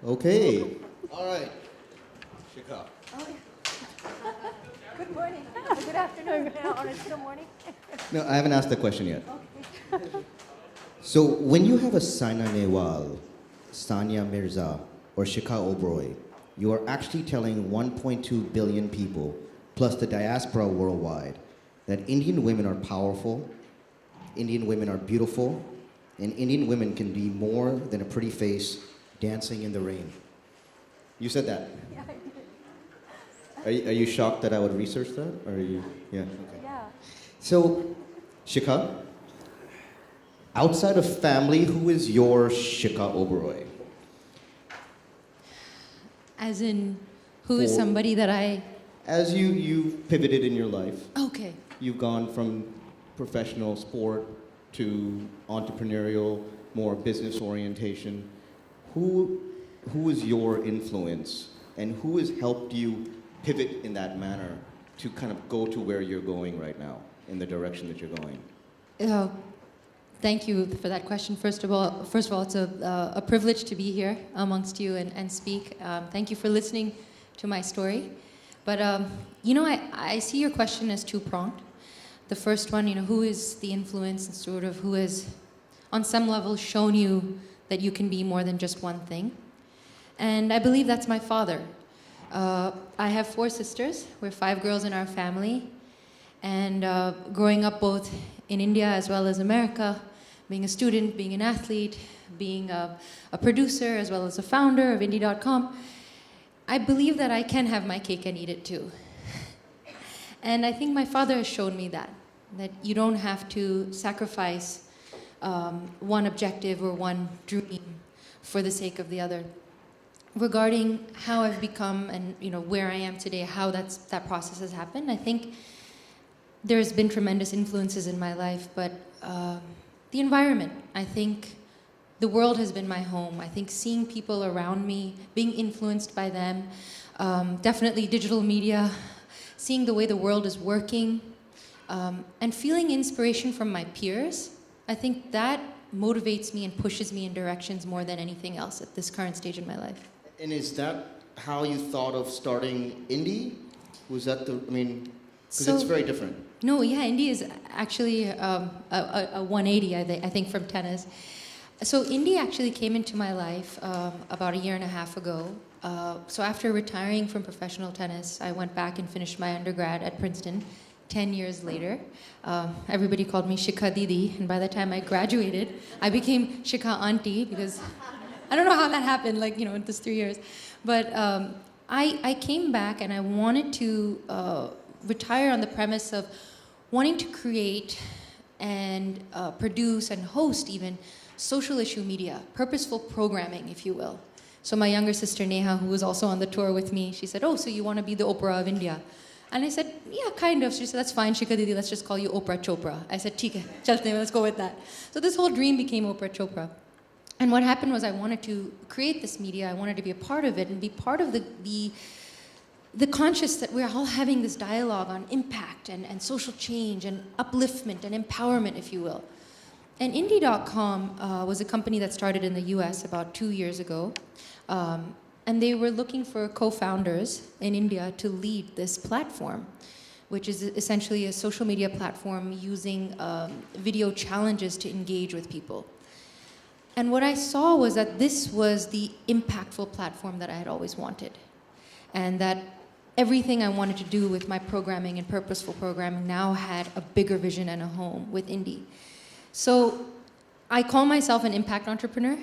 Okay. All right. Shikha. Oh, yeah. Good morning. Good afternoon. Or it's still morning. No, I haven't asked the question yet. Okay. So when you have a Saina Nehwal, Sania Mirza, or Shikha Oberoi, you are actually telling 1.2 billion people, plus the diaspora worldwide, that Indian women are powerful, Indian women are beautiful, and Indian women can be more than a pretty face dancing in the rain. You said that. Yeah, I did. Are you shocked that I would research that? Or are you, yeah, okay. Yeah. So, Shikha, outside of family, who is your Shikha Oberoi? As in, who is somebody that I... As you've pivoted in your life, Okay. you've gone from professional sport to entrepreneurial, more business orientation. Who is your influence, and who has helped you pivot in that manner to kind of go to where you're going right now, in the direction that you're going? Thank you for that question. First of all, it's a privilege to be here amongst you and speak. Thank you for listening to my story. But, I see your question as two-pronged. The first one, who is the influence and sort of who has, on some level, shown you that you can be more than just one thing. And I believe that's my father. I have 4 sisters. We're 5 girls in our family. And growing up both in India as well as America, being a student, being an athlete, being a producer as well as a founder of Indie.com, I believe that I can have my cake and eat it too. And I think my father has shown me that you don't have to sacrifice one objective or one dream for the sake of the other. Regarding how I've become and where I am today, how that process has happened, I think there's been tremendous influences in my life, but the environment, I think the world has been my home. I think seeing people around me, being influenced by them, definitely digital media, seeing the way the world is working, and feeling inspiration from my peers, I think that motivates me and pushes me in directions more than anything else at this current stage in my life. And is that how you thought of starting Indie? Was that because it's very different. No, yeah, Indie is actually a 180, I think, from tennis. So Indie actually came into my life about a year and a half ago. So after retiring from professional tennis, I went back and finished my undergrad at Princeton 10 years later. Everybody called me Shikha Didi, and by the time I graduated, I became Shikha Auntie, because I don't know how that happened, in this 3 years. But I came back and I wanted to retire on the premise of wanting to create and produce and host even social issue media, purposeful programming, if you will. So my younger sister Neha, who was also on the tour with me, she said, "Oh, so you want to be the Oprah of India?" And I said, "Yeah, kind of." She said, "That's fine, Shikha Didi, let's just call you Oprah Chopra." I said, "Theek hai, chalte hain, let's go with that." So this whole dream became Oprah Chopra. And what happened was I wanted to create this media, I wanted to be a part of it and be part of the conscious that we're all having this dialogue on impact and social change and upliftment and empowerment, if you will. And Indie.com was a company that started in the US about 2 years ago. And they were looking for co-founders in India to lead this platform, which is essentially a social media platform using video challenges to engage with people. And what I saw was that this was the impactful platform that I had always wanted. And that everything I wanted to do with my programming and purposeful programming now had a bigger vision and a home with Indie. So I call myself an impact entrepreneur.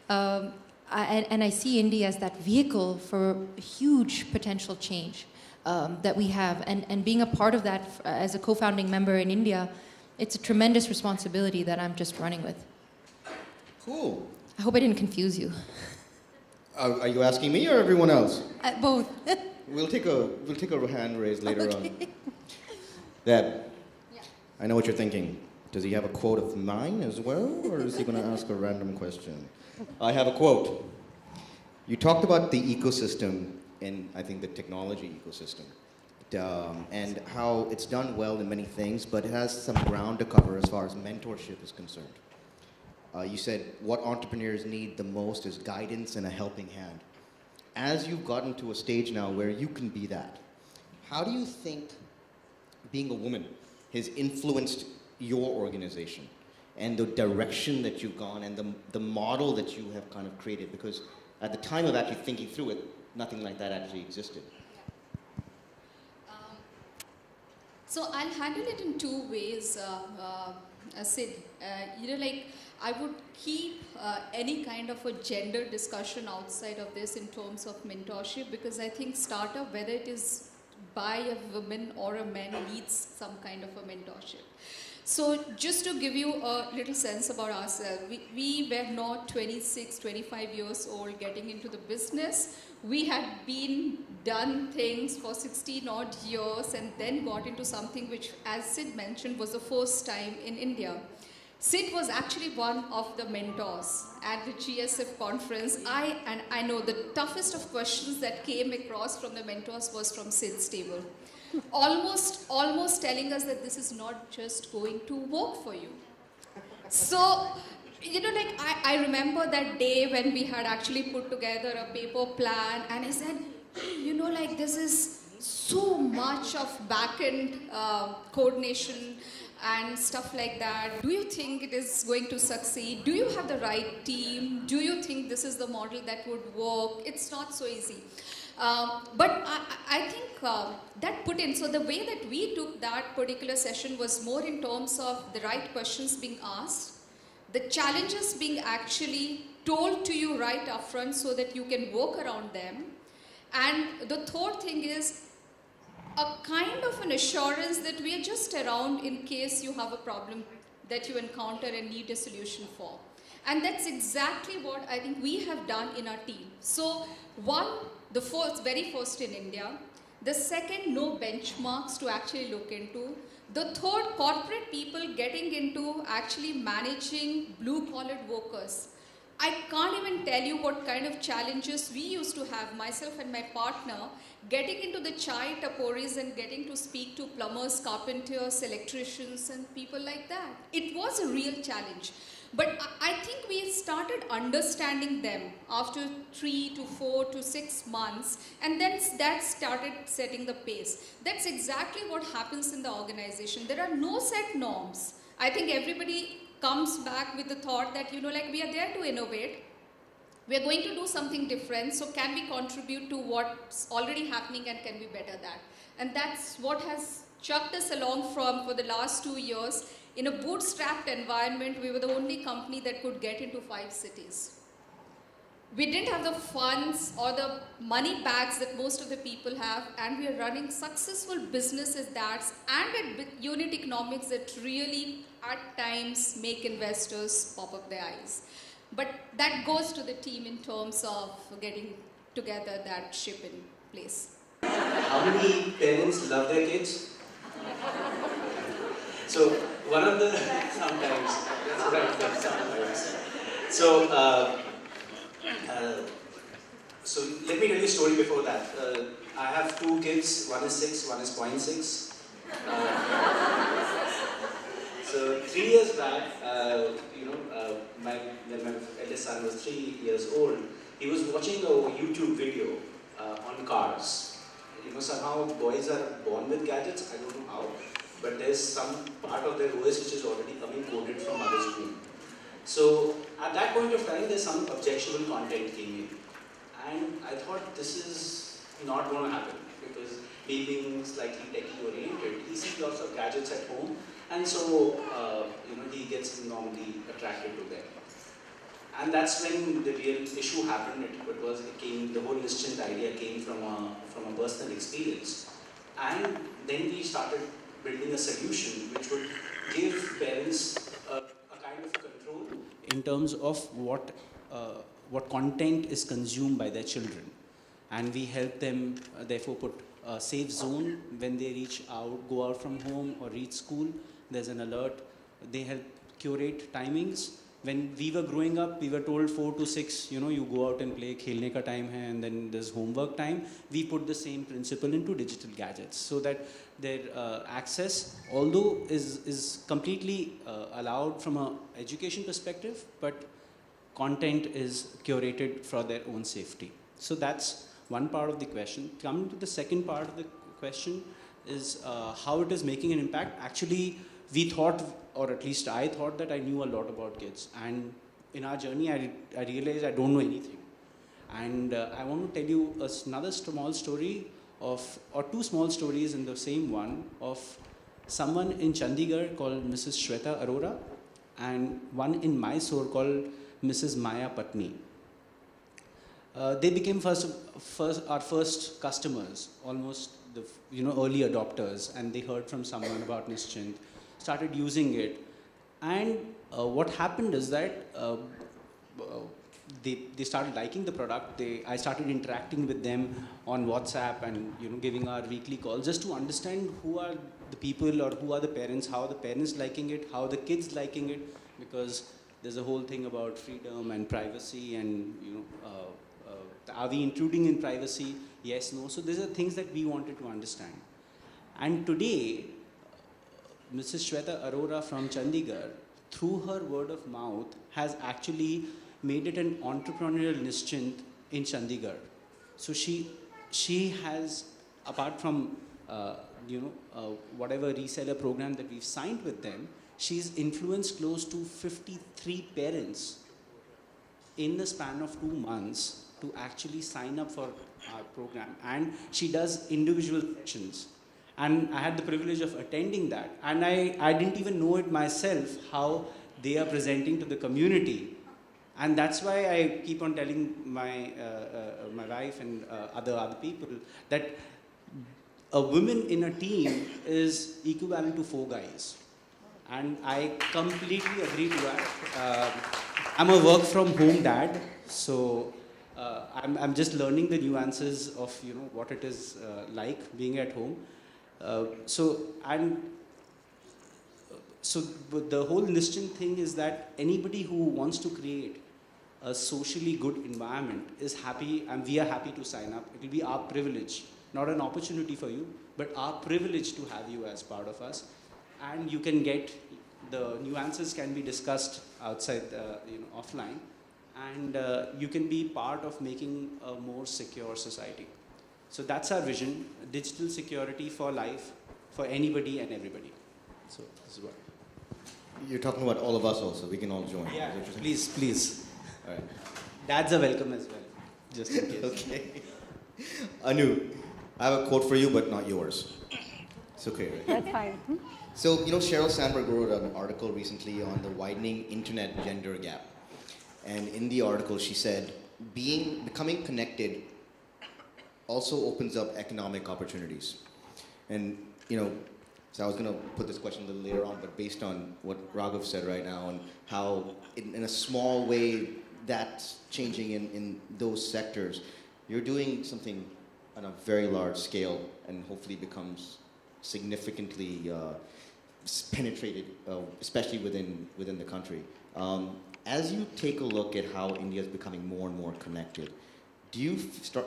And I see Indie as that vehicle for huge potential change that we have. And being a part of that as a co-founding member in India, it's a tremendous responsibility that I'm just running with. Cool. I hope I didn't confuse you. Are you asking me or everyone else? Both. We'll take a hand raise later on. Deb, Yeah. I know what you're thinking. Does he have a quote of mine as well, or is he going to ask a random question? I have a quote. You talked about the ecosystem in, I think, the technology ecosystem, and how it's done well in many things, but it has some ground to cover as far as mentorship is concerned. You said what entrepreneurs need the most is guidance and a helping hand. As you've gotten to a stage now where you can be that, how do you think being a woman has influenced your organization and the direction that you've gone and the model that you have kind of created? Because at the time of actually thinking through it, nothing like that actually existed. So I'll handle it in two ways, Sid. I would keep any kind of a gender discussion outside of this in terms of mentorship, because I think startup, whether it is by a woman or a man, needs some kind of a mentorship. So just to give you a little sense about ourselves, we were not 26, 25 years old getting into the business. We had done things for 16 odd years and then got into something which, as Sid mentioned, was the first time in India. Sid was actually one of the mentors at the GSF conference. I know the toughest of questions that came across from the mentors was from Sid's table. Almost telling us that this is not just going to work for you. So, I remember that day when we had actually put together a paper plan, and I said, this is so much of back-end coordination and stuff like that. Do you think it is going to succeed? Do you have the right team? Do you think this is the model that would work? It's not so easy. But I think that put in, so the way that we took that particular session was more in terms of the right questions being asked, the challenges being actually told to you right up front so that you can work around them. And the third thing is a kind of an assurance that we are just around in case you have a problem that you encounter and need a solution for. And that's exactly what I think we have done in our team. So one, the very first in India. The second, no benchmarks to actually look into. The third, corporate people getting into actually managing blue-collared workers. I can't even tell you what kind of challenges we used to have, myself and my partner, getting into the chai taporis and getting to speak to plumbers, carpenters, electricians, and people like that. It was a real challenge. But I think we started understanding them after 3 to 4 to 6 months, and then that started setting the pace. That's exactly what happens in the organization. There are no set norms. I think everybody comes back with the thought that, we are there to innovate. We are going to do something different, so can we contribute to what's already happening and can we better that? And that's what has chucked us along for the last 2 years. In a bootstrapped environment, we were the only company that could get into 5 cities. We didn't have the funds or the money bags that most of the people have, and we are running successful businesses and at unit economics that really at times make investors pop up their eyes. But that goes to the team in terms of getting together that ship in place. How many parents love their kids? So one of the sometimes that's right. Sometimes. So let me tell you a story before that. I have 2 kids. One is 6. One is 0.6. So 3 years back, when my eldest son was 3 years old, he was watching a YouTube video on cars. Somehow boys are born with gadgets. I don't know how. But there's some part of their OS which is already coming coded from mother's womb. So at that point of time, there's some objectionable content came in. And I thought this is not going to happen because being slightly techie oriented, he sees lots of gadgets at home, and so he gets normally attracted to them. And that's when the real issue happened. The whole Nishchint idea came from a personal experience. And then we started building a solution which would give parents a kind of control in terms of what content is consumed by their children. And we help them therefore put a safe zone when they go out from home or reach school. There's an alert. They help curate timings when we were growing up, we were told 4 to 6, you go out and play, khelne ka time hai, and then there's homework time. We put the same principle into digital gadgets so that their access, although is completely allowed from an education perspective, but content is curated for their own safety. So that's one part of the question. Coming to the second part of the question is how it is making an impact. Actually, we thought, or at least I thought, that I knew a lot about kids. And in our journey, I realized I don't know anything. And I want to tell you another small story or two small stories in the same one, of someone in Chandigarh called Mrs. Shweta Arora, and one in Mysore called Mrs. Maya Patni. They became our first customers, almost the early adopters, and they heard from someone about Nishchint, started using it, and what happened is that they started liking the product. I started interacting with them on WhatsApp and giving our weekly calls just to understand who are the people or who are the parents, how are the parents liking it, how are the kids liking it, because there's a whole thing about freedom and privacy and are we intruding in privacy? Yes, no. So these are things that we wanted to understand. And today, Mrs. Shweta Arora from Chandigarh, through her word of mouth, has actually made it an entrepreneurial Nishchint in Chandigarh. So she has, apart from whatever reseller program that we've signed with them, she's influenced close to 53 parents in the span of 2 months to actually sign up for our program. And she does individual sessions. And I had the privilege of attending that. And I didn't even know it myself, how they are presenting to the community. And that's why I keep on telling my wife and other people that a woman in a team is equivalent to 4 guys. And I completely agree to that. I'm a work from home dad, so I'm just learning the nuances of what it is like being at home. So the whole Nishchint thing is that anybody who wants to create a socially good environment is happy, and we are happy to sign up. It will be our privilege, not an opportunity for you, but our privilege to have you as part of us. And you can get the nuances can be discussed outside, offline, and you can be part of making a more secure society. So that's our vision: digital security for life, for anybody and everybody. So this is what. You're talking about all of us also. We can all join. Yeah, please. All right. Dads are welcome as well, just in case. Okay. Anu, I have a quote for you, but not yours. It's okay, right? That's fine. So, Sheryl Sandberg wrote an article recently on the widening internet gender gap. And in the article, she said, becoming connected also opens up economic opportunities. And, so I was going to put this question a little later on, but based on what Raghav said right now and how, in a small way, that's changing in those sectors, you're doing something on a very large scale and hopefully becomes significantly penetrated, especially within the country. As you take a look at how India is becoming more and more connected,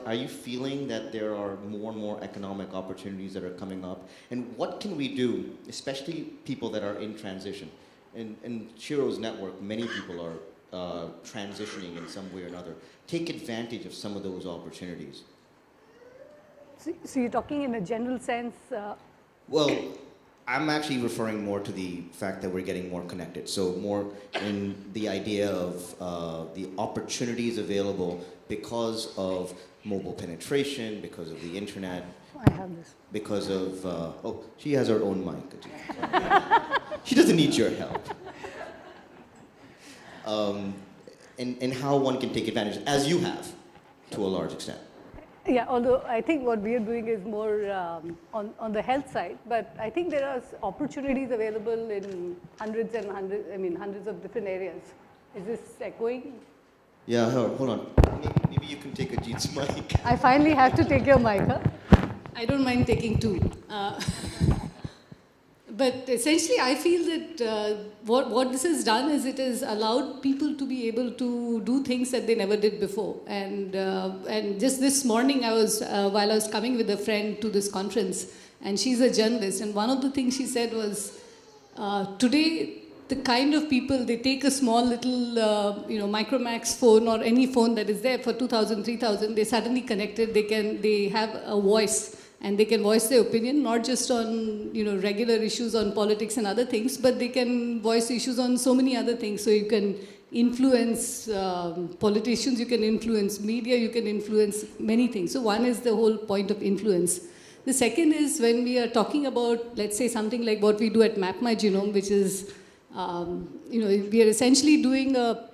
are you feeling that there are more and more economic opportunities that are coming up? And what can we do, especially people that are in transition? In SHEROES network, many people are transitioning in some way or another. Take advantage of some of those opportunities. So you're talking in a general sense? Well, I'm actually referring more to the fact that we're getting more connected. So more in the idea of the opportunities available because of mobile penetration, because of the internet. I have this. Because of, she has her own mic. She doesn't need your help. And how one can take advantage, as you have, to a large extent. Yeah, although I think what we are doing is more on the health side, but I think there are opportunities available in hundreds of different areas. Is this echoing? Yeah, hold on. Maybe you can take Ajith's mic. I finally have to take your mic, huh? I don't mind taking 2. But essentially, I feel that what this has done is it has allowed people to be able to do things that they never did before. And just this morning, I was while I was coming with a friend to this conference, and she's a journalist, and one of the things she said was, today, the kind of people, they take a small little, Micromax phone or any phone that is there for 2,000, 3,000, they suddenly connected, they have a voice. And they can voice their opinion, not just on regular issues on politics and other things, but they can voice issues on so many other things. So you can influence politicians, you can influence media, you can influence many things. So one is the whole point of influence. The second is when we are talking about, let's say, something like what we do at Mapmygenome, which is, we are essentially doing a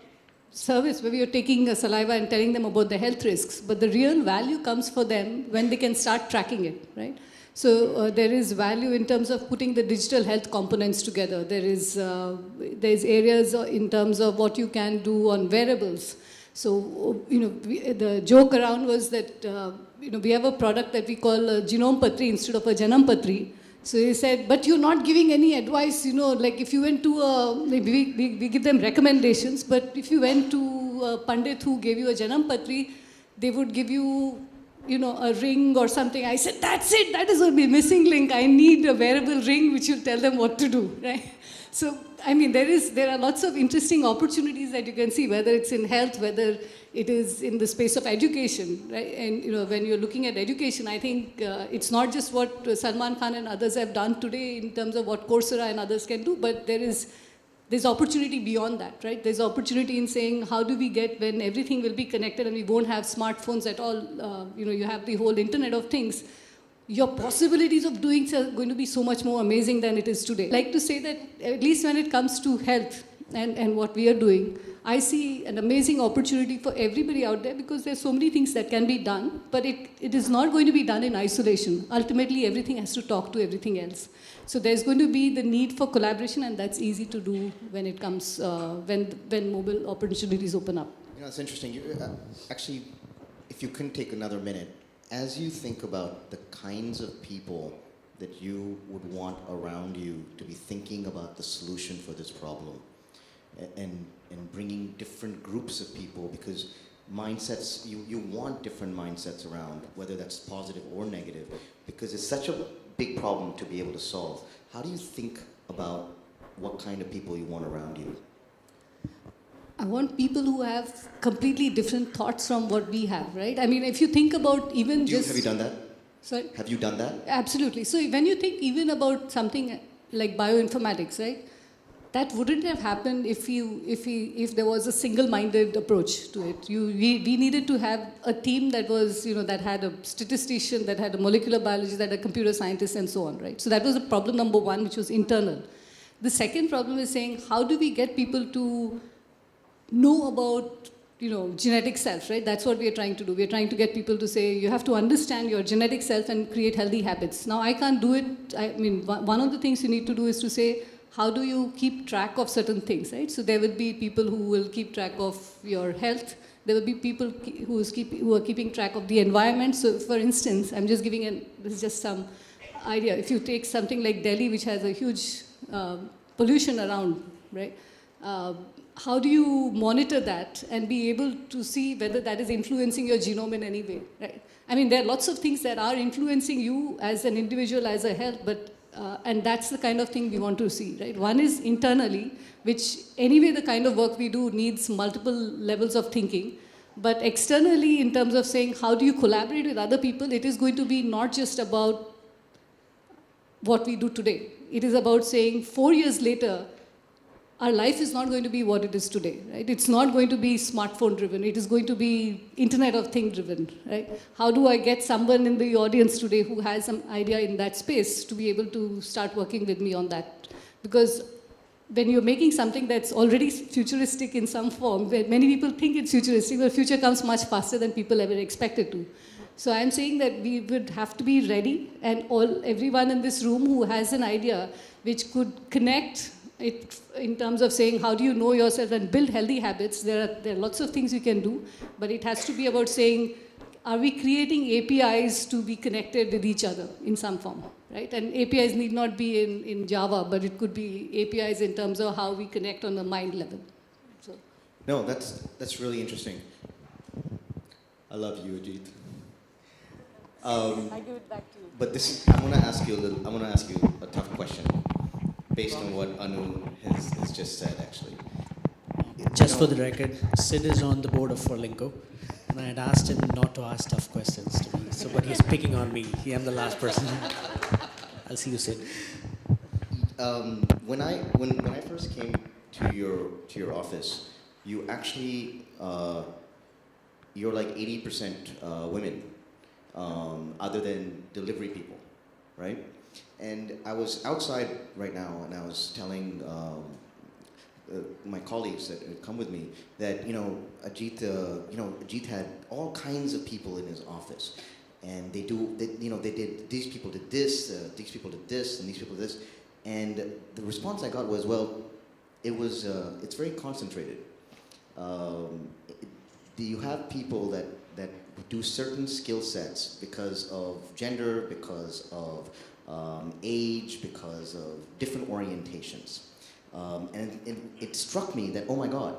service where we are taking a saliva and telling them about the health risks, but the real value comes for them when they can start tracking it, right? So there is value in terms of putting the digital health components together. There's areas in terms of what you can do on wearables. So, the joke around was that, we have a product that we call a Genome Patri instead of a Janam Patri. So he said, but you're not giving any advice, like if you went to we give them recommendations, but if you went to a Pandit who gave you a Janam Patri, they would give you, a ring or something. I said, that's it, that is a missing link. I need a wearable ring which will tell them what to do, right? So, there are lots of interesting opportunities that you can see, whether it's in health, whether it is in the space of education, right? And, when you're looking at education, I think it's not just what Salman Khan and others have done today in terms of what Coursera and others can do, but there's opportunity beyond that, right? There's opportunity in saying, how do we get when everything will be connected and we won't have smartphones at all, you have the whole Internet of Things. Your possibilities of doing so are going to be so much more amazing than it is today. I'd like to say that at least when it comes to health and what we are doing, I see an amazing opportunity for everybody out there because there's so many things that can be done, but it is not going to be done in isolation. Ultimately, everything has to talk to everything else. So there's going to be the need for collaboration, and that's easy to do when it comes, when mobile opportunities open up. It's interesting. Actually, if you couldn't take another minute, as you think about the kinds of people that you would want around you to be thinking about the solution for this problem and bringing different groups of people, because mindsets, you want different mindsets around, whether that's positive or negative, because it's such a big problem to be able to solve. How do you think about what kind of people you want around you? I want people who have completely different thoughts from what we have, right? If you think about even Have you done that? Sorry? Have you done that? Absolutely. So when you think even about something like bioinformatics, right? That wouldn't have happened if there was a single-minded approach to it. We needed to have a team that was, that had a statistician, that had a molecular biologist, that had a computer scientist, and so on, right? So that was the problem number one, which was internal. The second problem is saying, how do we get people to know about, genetic self, right? That's what we are trying to do. We are trying to get people to say, you have to understand your genetic self and create healthy habits. Now, I can't do it. One of the things you need to do is to say, how do you keep track of certain things, right? So there will be people who will keep track of your health. There will be people who are keeping track of the environment. So, for instance, I'm just giving this is just some idea. If you take something like Delhi, which has a huge pollution around, right? How do you monitor that and be able to see whether that is influencing your genome in any way, right? There are lots of things that are influencing you as an individual, as a health, but and that's the kind of thing we want to see, right? One is internally, which anyway the kind of work we do needs multiple levels of thinking. But externally, in terms of saying how do you collaborate with other people, it is going to be not just about what we do today. It is about saying 4 years later, our life is not going to be what it is today, right? It's not going to be smartphone driven. It is going to be Internet of Things driven, right? How do I get someone in the audience today who has some idea in that space to be able to start working with me on that? Because when you're making something that's already futuristic in some form, where many people think it's futuristic, the future comes much faster than people ever expected to. So I'm saying that we would have to be ready, and everyone in this room who has an idea which could connect it in terms of saying how do you know yourself and build healthy habits. There are lots of things you can do, but it has to be about saying, are we creating APIs to be connected with each other in some form? right? And APIs need not be in Java, but it could be APIs in terms of how we connect on the mind level. So. No, that's really interesting. I love you, Ajith. I give it back to you. But I'm gonna ask you a tough question, based on what Anu has just said, actually. Just for the record, Sid is on the board of Furlenco, and I had asked him not to ask tough questions to me. So, but he's picking on me. I'm the last person. I'll see you, Sid. When I first came to your office, you actually you're like 80% women, other than delivery people, right? And I was outside right now, and I was telling my colleagues that had come with me that Ajith had all kinds of people in his office, and these people did this, these people did this, and these people did this, and the response I got was, well, it's very concentrated. You have people that do certain skill sets because of gender, because of age, because of different orientations. And it struck me that, oh my God,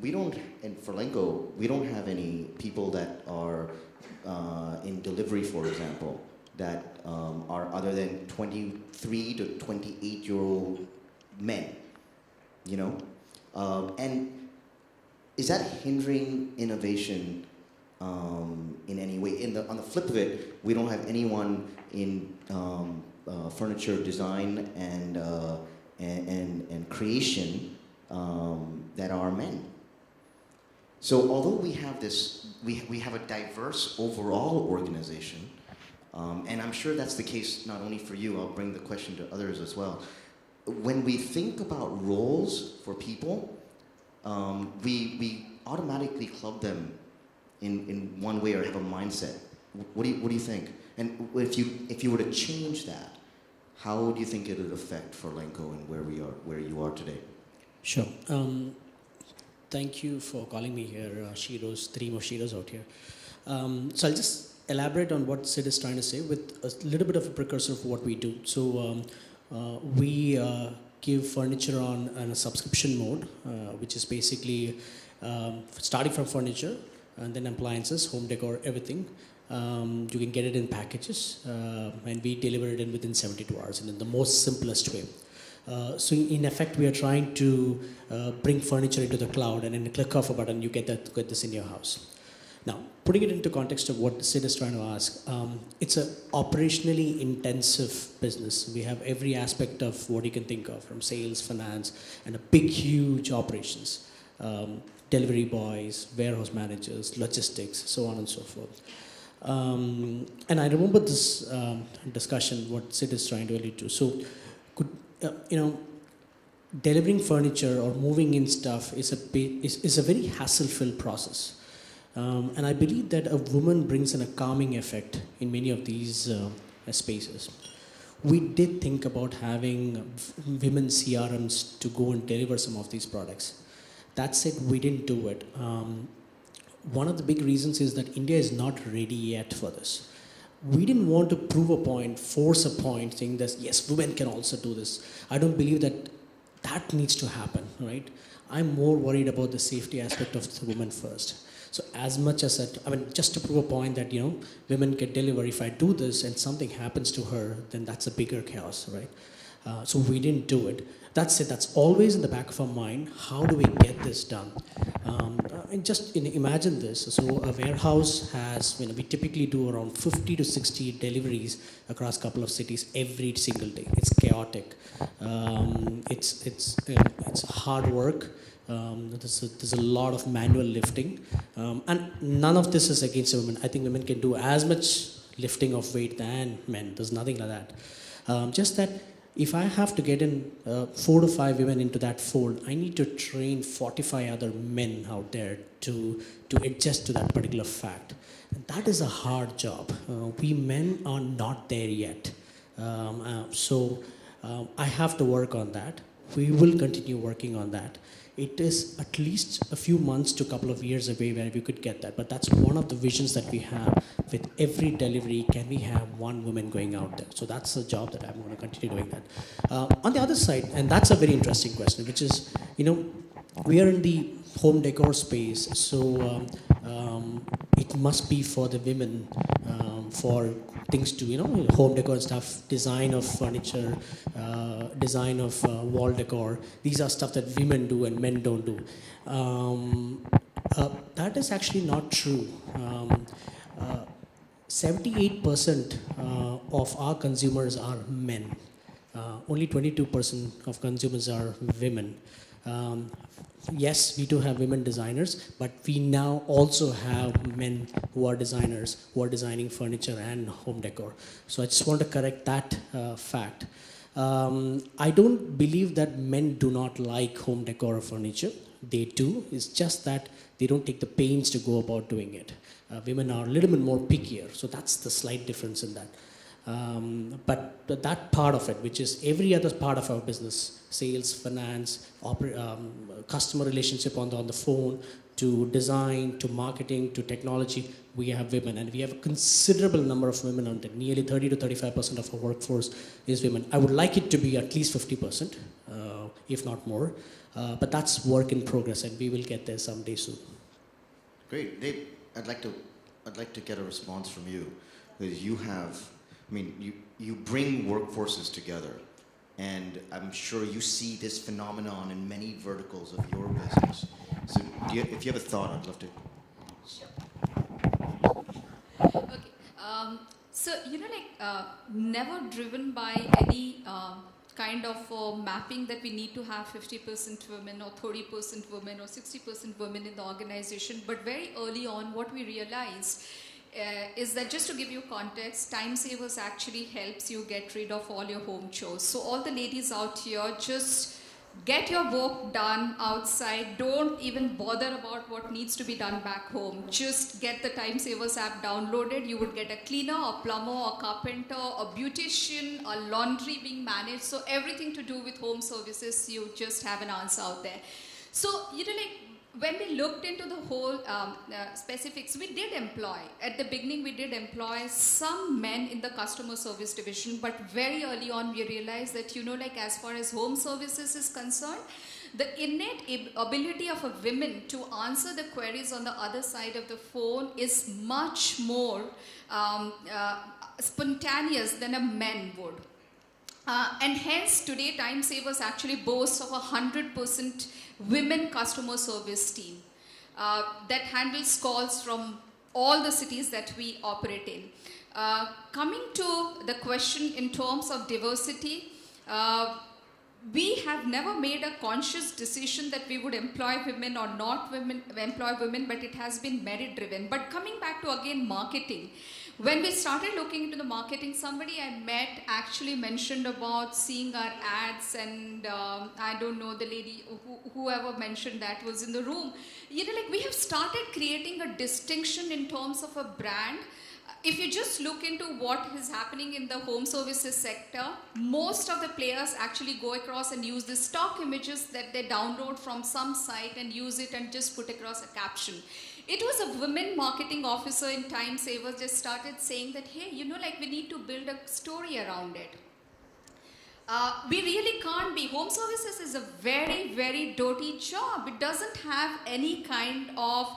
in Furlenco, we don't have any people that are in delivery, for example, that are other than 23 to 28-year-old men, and is that hindering innovation in any way? On the flip of it, we don't have anyone in furniture design and creation that are men. So although we have we have a diverse overall organization, and I'm sure that's the case not only for you. I'll bring the question to others as well. When we think about roles for people, we automatically club them in one way or have a mindset. What do you think? And if you were to change that, how do you think it would affect Furlenco and where you are today? Sure. Thank you for calling me here, SHEROES, 3 more SHEROES out here. So I'll just elaborate on what Sid is trying to say with a little bit of a precursor of what we do. So we give furniture on a subscription mode, which is basically starting from furniture and then appliances, home decor, everything. You can get it in packages, and we deliver it in within 72 hours and in the most simplest way. So in effect, we are trying to bring furniture into the cloud, and in a click of a button, you get this in your house. Now, putting it into context of what Sid is trying to ask, it's an operationally intensive business. We have every aspect of what you can think of, from sales, finance, and a big, huge operations. Delivery boys, warehouse managers, logistics, so on and so forth. And I remember this discussion, what Sid is trying to allude to. So, delivering furniture or moving in stuff is a very hassle-filled process. And I believe that a woman brings in a calming effect in many of these spaces. We did think about having women CRMs to go and deliver some of these products. That said, we didn't do it. One of the big reasons is that India is not ready yet for this. We didn't want to prove a point, force a point, saying that, yes, women can also do this. I don't believe that needs to happen, right? I'm more worried about the safety aspect of the woman first. So as much as that, just to prove a point that, women can deliver, if I do this and something happens to her, then that's a bigger chaos, right? So we didn't do it. That's it. That's always in the back of our mind. How do we get this done? And just imagine this. So a warehouse has, we typically do around 50 to 60 deliveries across a couple of cities every single day. It's chaotic. It's hard work. There's a lot of manual lifting. And none of this is against women. I think women can do as much lifting of weight than men. There's nothing like that. Just that if I have to get in 4 to 5 women into that fold, I need to train 45 other men out there to adjust to that particular fact. And that is a hard job. We men are not there yet. So I have to work on that. We will continue working on that. it is at least a few months to a couple of years away where we could get that. But that's one of the visions that we have. With every delivery, can we have one woman going out there? So that's a job that I'm going to continue doing that. On the other side, and that's a very interesting question, which is, we are in the home decor space, so it must be for the women, for things to, home decor and stuff, design of furniture, design of wall decor. These are stuff that women do and men don't do. That is actually not true. 78% of our consumers are men. Only 22% of consumers are women. Yes, we do have women designers, but we now also have men who are designers, who are designing furniture and home decor. So I just want to correct that fact. I don't believe that men do not like home decor or furniture. They do. It's just that they don't take the pains to go about doing it. Women are a little bit more pickier, so that's the slight difference in that. But that part of it, which is every other part of our business, sales, finance, customer relationship on the phone, to design, to marketing, to technology, we have women. And we have a considerable number of women on there. Nearly 30 to 35% of our workforce is women. I would like it to be at least 50%, if not more. But that's work in progress, and we will get there someday soon. Great. Dave, I'd like to get a response from you, because you bring workforces together, and I'm sure you see this phenomenon in many verticals of your business. So if you have a thought, I'd love to. Sure. Okay. So, never driven by any kind of mapping that we need to have 50% women or 30% women or 60% women in the organization. But very early on, what we realized is that, just to give you context, Timesaverz actually helps you get rid of all your home chores. So all the ladies out here, just get your work done outside. Don't even bother about what needs to be done back home. Just get the Timesaverz app downloaded. You would get a cleaner, a plumber, a carpenter, a beautician, a laundry being managed. So everything to do with home services, you just have an answer out there. So, when we looked into the whole specifics, we did employ, at the beginning we did employ some men in the customer service division, but very early on we realized that, as far as home services is concerned, the innate ability of a woman to answer the queries on the other side of the phone is much more spontaneous than a man would. And hence today Timesaverz actually boasts of 100% women customer service team that handles calls from all the cities that we operate in. Coming to the question in terms of diversity, we have never made a conscious decision that we would employ women or not employ women, but it has been merit driven. But coming back to again marketing, when we started looking into the marketing, somebody I met actually mentioned about seeing our ads, and I don't know, the lady, whoever mentioned that was in the room. We have started creating a distinction in terms of a brand. If you just look into what is happening in the home services sector, most of the players actually go across and use the stock images that they download from some site and use it and just put across a caption. It was a women marketing officer in Timesaverz just started saying that, hey, we need to build a story around it. We really can't be. Home services is a very, very dirty job. It doesn't have any kind of,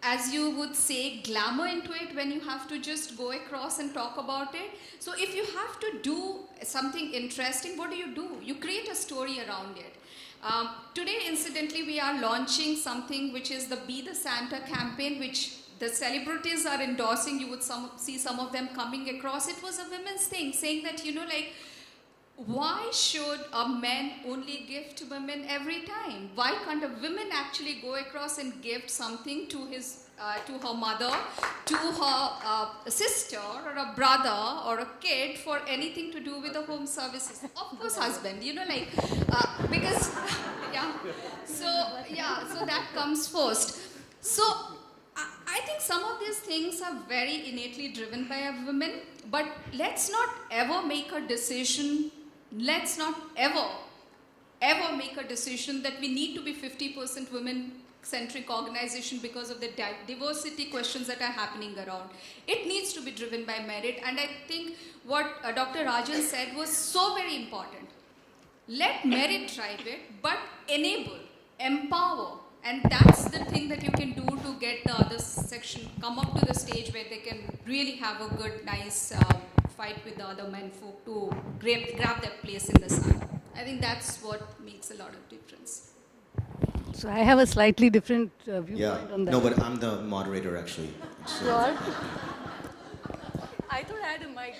as you would say, glamour into it when you have to just go across and talk about it. So if you have to do something interesting, what do? You create a story around it. Today, incidentally, we are launching something which is the Be the Santa campaign, which the celebrities are endorsing. You would see some of them coming across. It was a women's thing, saying that, why should a man only gift women every time? Why can't a woman actually go across and gift something to her mother, to her sister or a brother or a kid for anything to do with the home services? Of course, husband, because, so that comes first. So I think some of these things are very innately driven by a woman, but let's not ever make a decision. Let's not ever ever make a decision that we need to be 50% women-centric organization because of the diversity questions that are happening around. It needs to be driven by merit, and I think what Dr. Rajan said was so very important. Let merit drive it, but enable, empower, and that's the thing that you can do to get the other section come up to the stage where they can really have a good, nice fight with the other men folk to grab their place in the sun. I think that's what makes a lot of difference. So I have a slightly different viewpoint on that. No, but I'm the moderator actually. So Sure. I thought I had a mic.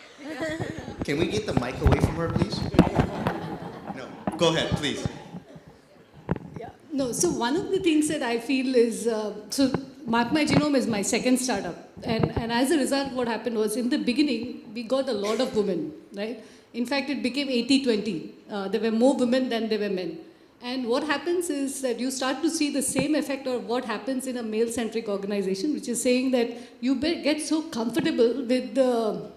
can we get the mic away from her, please? No. Go ahead, please. Yeah. No, so one of the things that I feel is, so Mapmygenome is my second startup. And as a result, what happened was, in the beginning, we got a lot of women, right? In fact, it became 80-20. There were more women than there were men. And what happens is that you start to see the same effect of what happens in a male-centric organization, which is saying that you get so comfortable with the,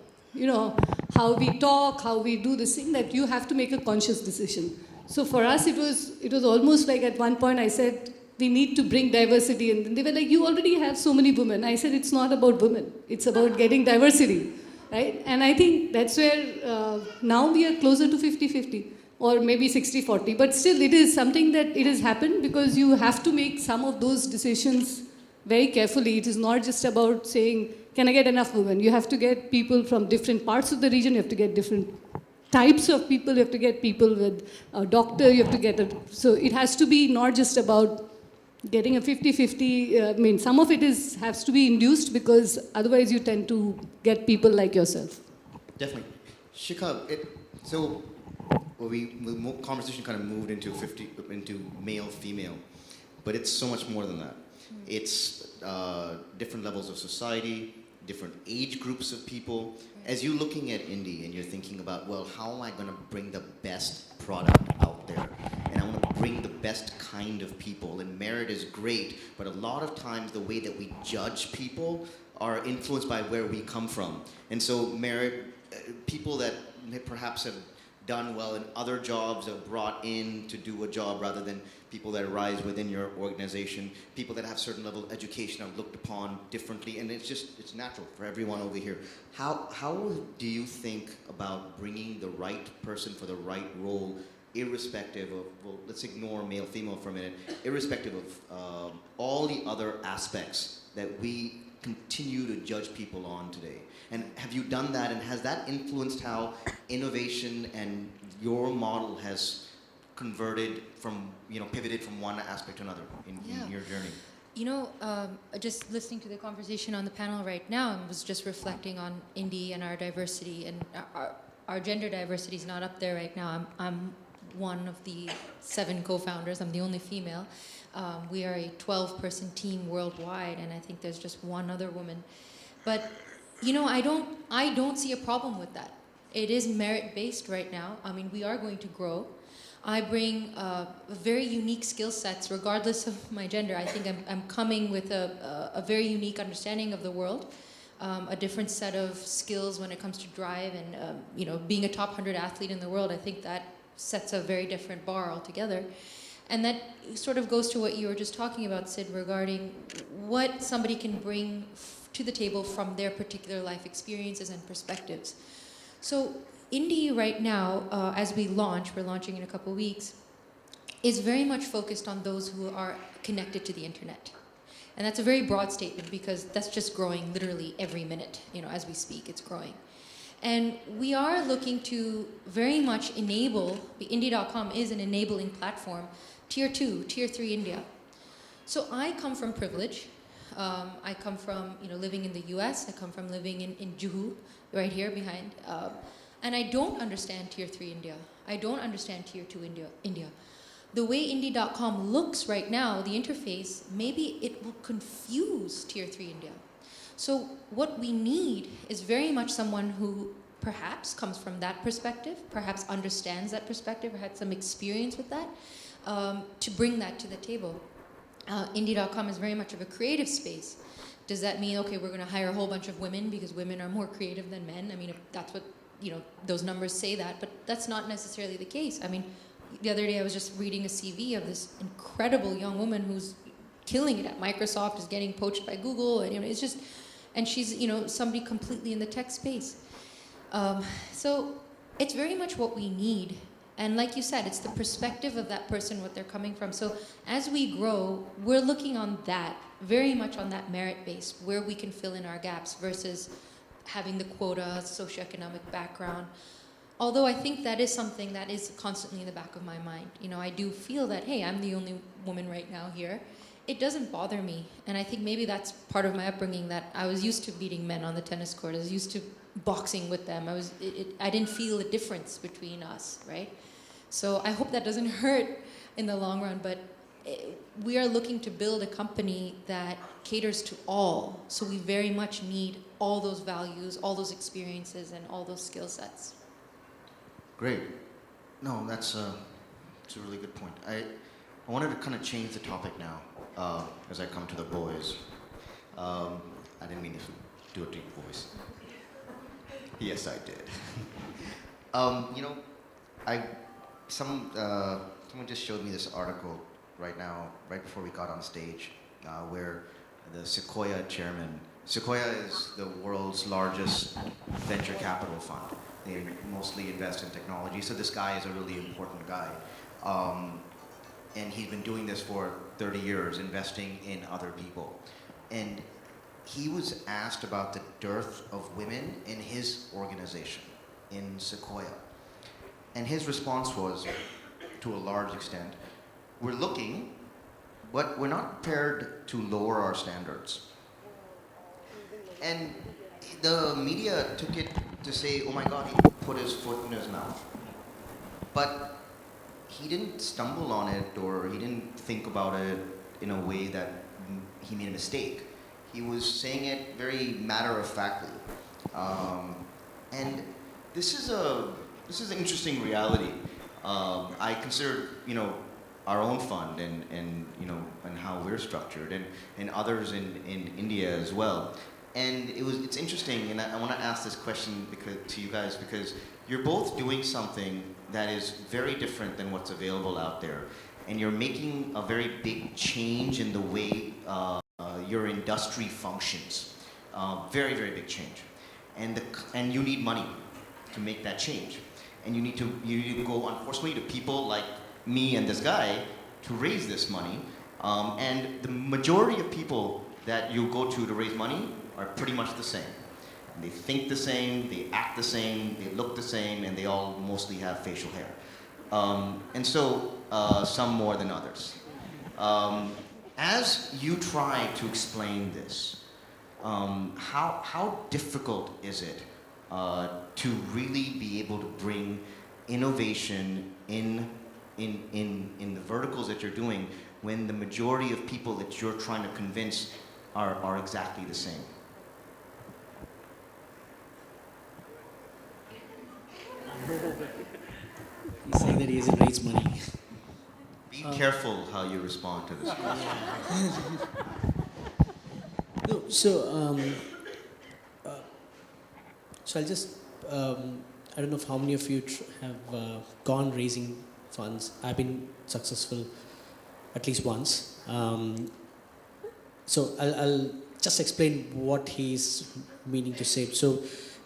how we talk, how we do this thing, that you have to make a conscious decision. So for us, it was almost like at one point I said, we need to bring diversity. And they were like, you already have so many women. I said, it's not about women. It's about getting diversity, right? And I think that's where now we are closer to 50-50 or maybe 60-40. But still, it is something that it has happened because you have to make some of those decisions very carefully. It is not just about saying, can I get enough women? You have to get people from different parts of the region. You have to get different types of people. You have to get people with a doctor. You have to get so it has to be not just about getting a 50-50, some of it has to be induced because otherwise you tend to get people like yourself. Definitely. Shikha, conversation kind of moved into male, female, but it's so much more than that. It's different levels of society, different age groups of people. As you're looking at indie and you're thinking about, well, how am I going to bring the best product out there? And I want to bring the best kind of people. And merit is great, but a lot of times the way that we judge people are influenced by where we come from. And so merit, people that perhaps have done well in other jobs are brought in to do a job rather than people that arise within your organization. People that have certain level of education are looked upon differently, and it's natural for everyone over here. How do you think about bringing the right person for the right role, irrespective of, well, let's ignore male, female for a minute, irrespective of all the other aspects that we continue to judge people on today? And have you done that, and has that influenced how innovation and your model has converted from, pivoted from one aspect to another in your journey? Just listening to the conversation on the panel right now, I was just reflecting on indie and our diversity, and our gender diversity is not up there right now. I'm one of the 7 co-founders. I'm the only female. We are a 12-person team worldwide, and I think there's just one other woman. But I don't see a problem with that. It is merit-based right now. I mean, we are going to grow. I bring very unique skill sets, regardless of my gender. I think I'm coming with a very unique understanding of the world, a different set of skills when it comes to drive and being a top 100 athlete in the world. I think that sets a very different bar altogether. And that sort of goes to what you were just talking about, Sid, regarding what somebody can bring to the table from their particular life experiences and perspectives. So Indie right now, as we're launching in a couple of weeks, is very much focused on those who are connected to the internet. And that's a very broad statement because that's just growing literally every minute. As we speak, it's growing. And we are looking to very much enable, Indie.com is an enabling platform, Tier 2, Tier 3 India. So I come from privilege. I come from living in the US. I come from living in Juhu, right here behind. And I don't understand Tier 3 India. I don't understand Tier 2 India. The way Indie.com looks right now, the interface, maybe it will confuse Tier 3 India. So what we need is very much someone who perhaps comes from that perspective, perhaps understands that perspective, or had some experience with that, to bring that to the table. Indie.com is very much of a creative space. Does that mean, okay, we're going to hire a whole bunch of women because women are more creative than men? I mean, if that's what, those numbers say that, but that's not necessarily the case. I mean, the other day I was just reading a CV of this incredible young woman who's killing it at Microsoft, is getting poached by Google, and it's just, and she's somebody completely in the tech space. So it's very much what we need. And like you said, it's the perspective of that person, what they're coming from. So as we grow, we're looking on that, very much on that merit base, where we can fill in our gaps versus having the quota, socioeconomic background. Although I think that is something that is constantly in the back of my mind. I do feel that, hey, I'm the only woman right now here. It doesn't bother me. And I think maybe that's part of my upbringing, that I was used to beating men on the tennis court. I was used to boxing with them. I didn't feel a difference between us, right? So I hope that doesn't hurt in the long run, but we are looking to build a company that caters to all. So we very much need all those values, all those experiences, and all those skill sets. Great. No, that's a really good point. I wanted to kind of change the topic now as I come to the boys. I didn't mean to do it to you boys. Yes, I did. Someone just showed me this article right before we got on stage, where the Sequoia chairman. Sequoia is the world's largest venture capital fund. They mostly invest in technology, so this guy is a really important guy. And he's been doing this for 30 years, investing in other people. And he was asked about the dearth of women in his organization, in Sequoia. And his response was, to a large extent, we're looking, but we're not prepared to lower our standards. And the media took it to say, oh my God, he put his foot in his mouth. But he didn't stumble on it, or he didn't think about it in a way that he made a mistake. He was saying it very matter-of-factly. And this is an interesting reality. I consider, our own fund and how we're structured, and others in India as well. And it's interesting, and I want to ask this question to you guys, because you're both doing something that is very different than what's available out there, and you're making a very big change in the way your industry functions. Very, very big change, and you need money to make that change, and you need to go, unfortunately, to people like me and this guy to raise this money, and the majority of people that you go to raise money are pretty much the same. They think the same, they act the same, they look the same, and they all mostly have facial hair. And so, some more than others. As you try to explain this, how difficult is it to really be able to bring innovation in the verticals that you're doing, when the majority of people that you're trying to convince are exactly the same? He's saying that he hasn't raised money. Be careful how you respond to this question. No, so I'll just, I don't know how many of you have gone raising funds. I've been successful at least once. So I'll just explain what he's meaning to say. So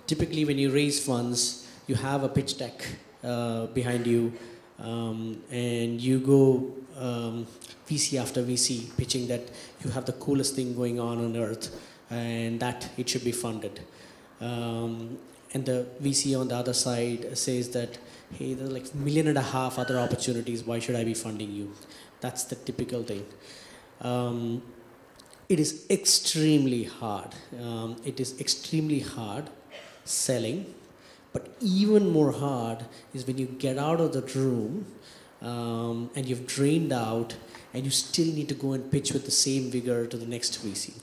typically when you raise funds, you have a pitch deck behind you, and you go VC after VC pitching that you have the coolest thing going on earth, and that it should be funded. And the VC on the other side says that, hey, there's like 1.5 million other opportunities, why should I be funding you? That's the typical thing. It is extremely hard. It is extremely hard selling. But even more hard is when you get out of the room and you've drained out, and you still need to go and pitch with the same vigor to the next VC.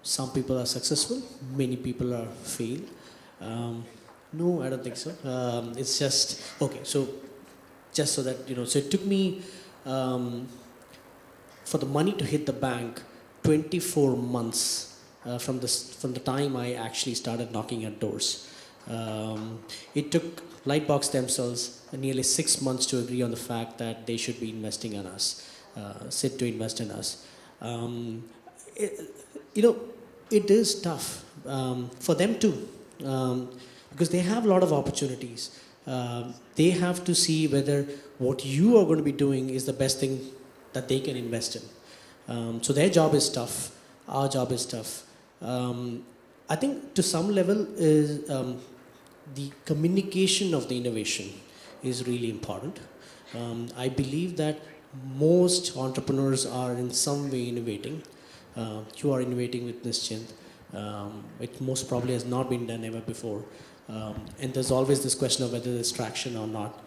Some people are successful, many people are fail. No, I don't think so. It's just, okay, so just so that, so it took me, for the money to hit the bank, 24 months from the time I actually started knocking at doors. It took Lightbox themselves nearly 6 months to agree on the fact that they should be investing in us, sit to invest in us. You know, it is tough for them too, because they have a lot of opportunities. They have to see whether what you are going to be doing is the best thing that they can invest in. So their job is tough. Our job is tough. I think to some level is the communication of the innovation is really important. I believe that most entrepreneurs are in some way innovating. You are innovating with Nishchint. It most probably has not been done ever before. And there's always this question of whether there's traction or not.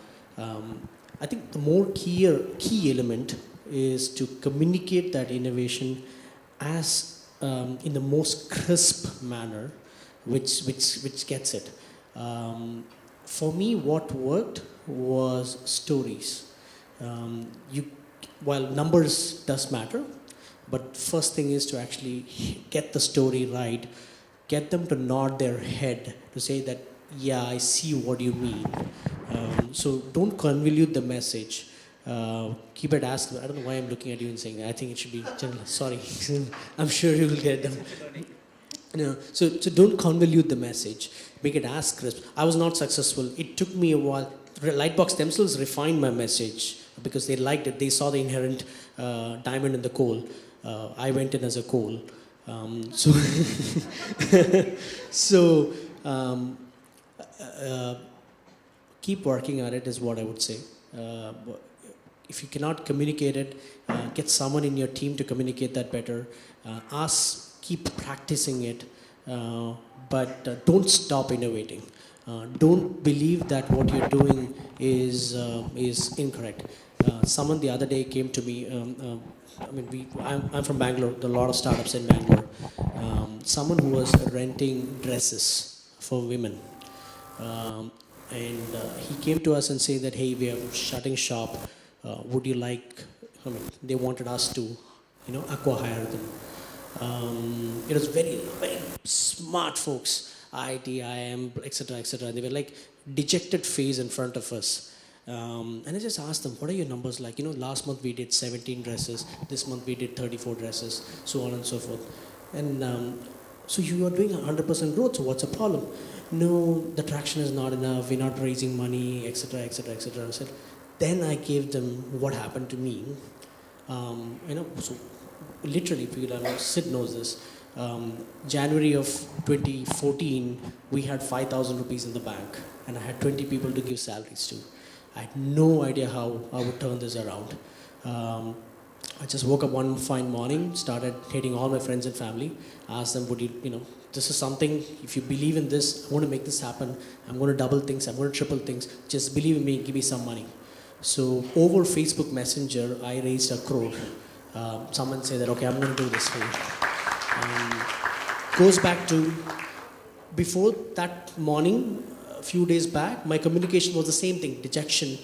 I think the more key element is to communicate that innovation as in the most crisp manner, which gets it. For me, what worked was stories. While numbers does matter, but first thing is to actually get the story right, get them to nod their head to say that, yeah, I see what you mean. So don't convolute the message. Keep it as, I don't know why I'm looking at you and saying that. I think it should be general. Sorry. I'm sure you will get them. No, so don't convolute the message. Make it as crisp. I was not successful. It took me a while. Lightbox themselves refined my message because they liked it. They saw the inherent diamond in the coal. I went in as a coal. Keep working at it is what I would say. If you cannot communicate it, get someone in your team to communicate that better. Keep practicing it, but don't stop innovating. Don't believe that what you're doing is incorrect. Someone the other day came to me. I'm from Bangalore. There are a lot of startups in Bangalore. Someone who was renting dresses for women, and he came to us and said that, hey, we are shutting shop. Would you like? They wanted us to, acqui-hire them. It was very, very smart folks, IT, IM, etc., etc. They were like dejected face in front of us. And I just asked them, what are your numbers like? Last month we did 17 dresses. This month we did 34 dresses, so on and so forth. And so you are doing 100% growth, so what's the problem? No, the traction is not enough. We're not raising money, etc., etc., etc. I said, then I gave them what happened to me. So literally, Sid knows this. January of 2014, we had 5,000 rupees in the bank, and I had 20 people to give salaries to. I had no idea how I would turn this around. I just woke up one fine morning, started hitting all my friends and family, asked them, this is something, if you believe in this, I want to make this happen. I'm going to double things, I'm going to triple things. Just believe in me, give me some money. So over Facebook Messenger, I raised 1 crore. Someone said that, okay, I'm going to do this for you. Goes back to before that morning, a few days back, my communication was the same thing, dejection.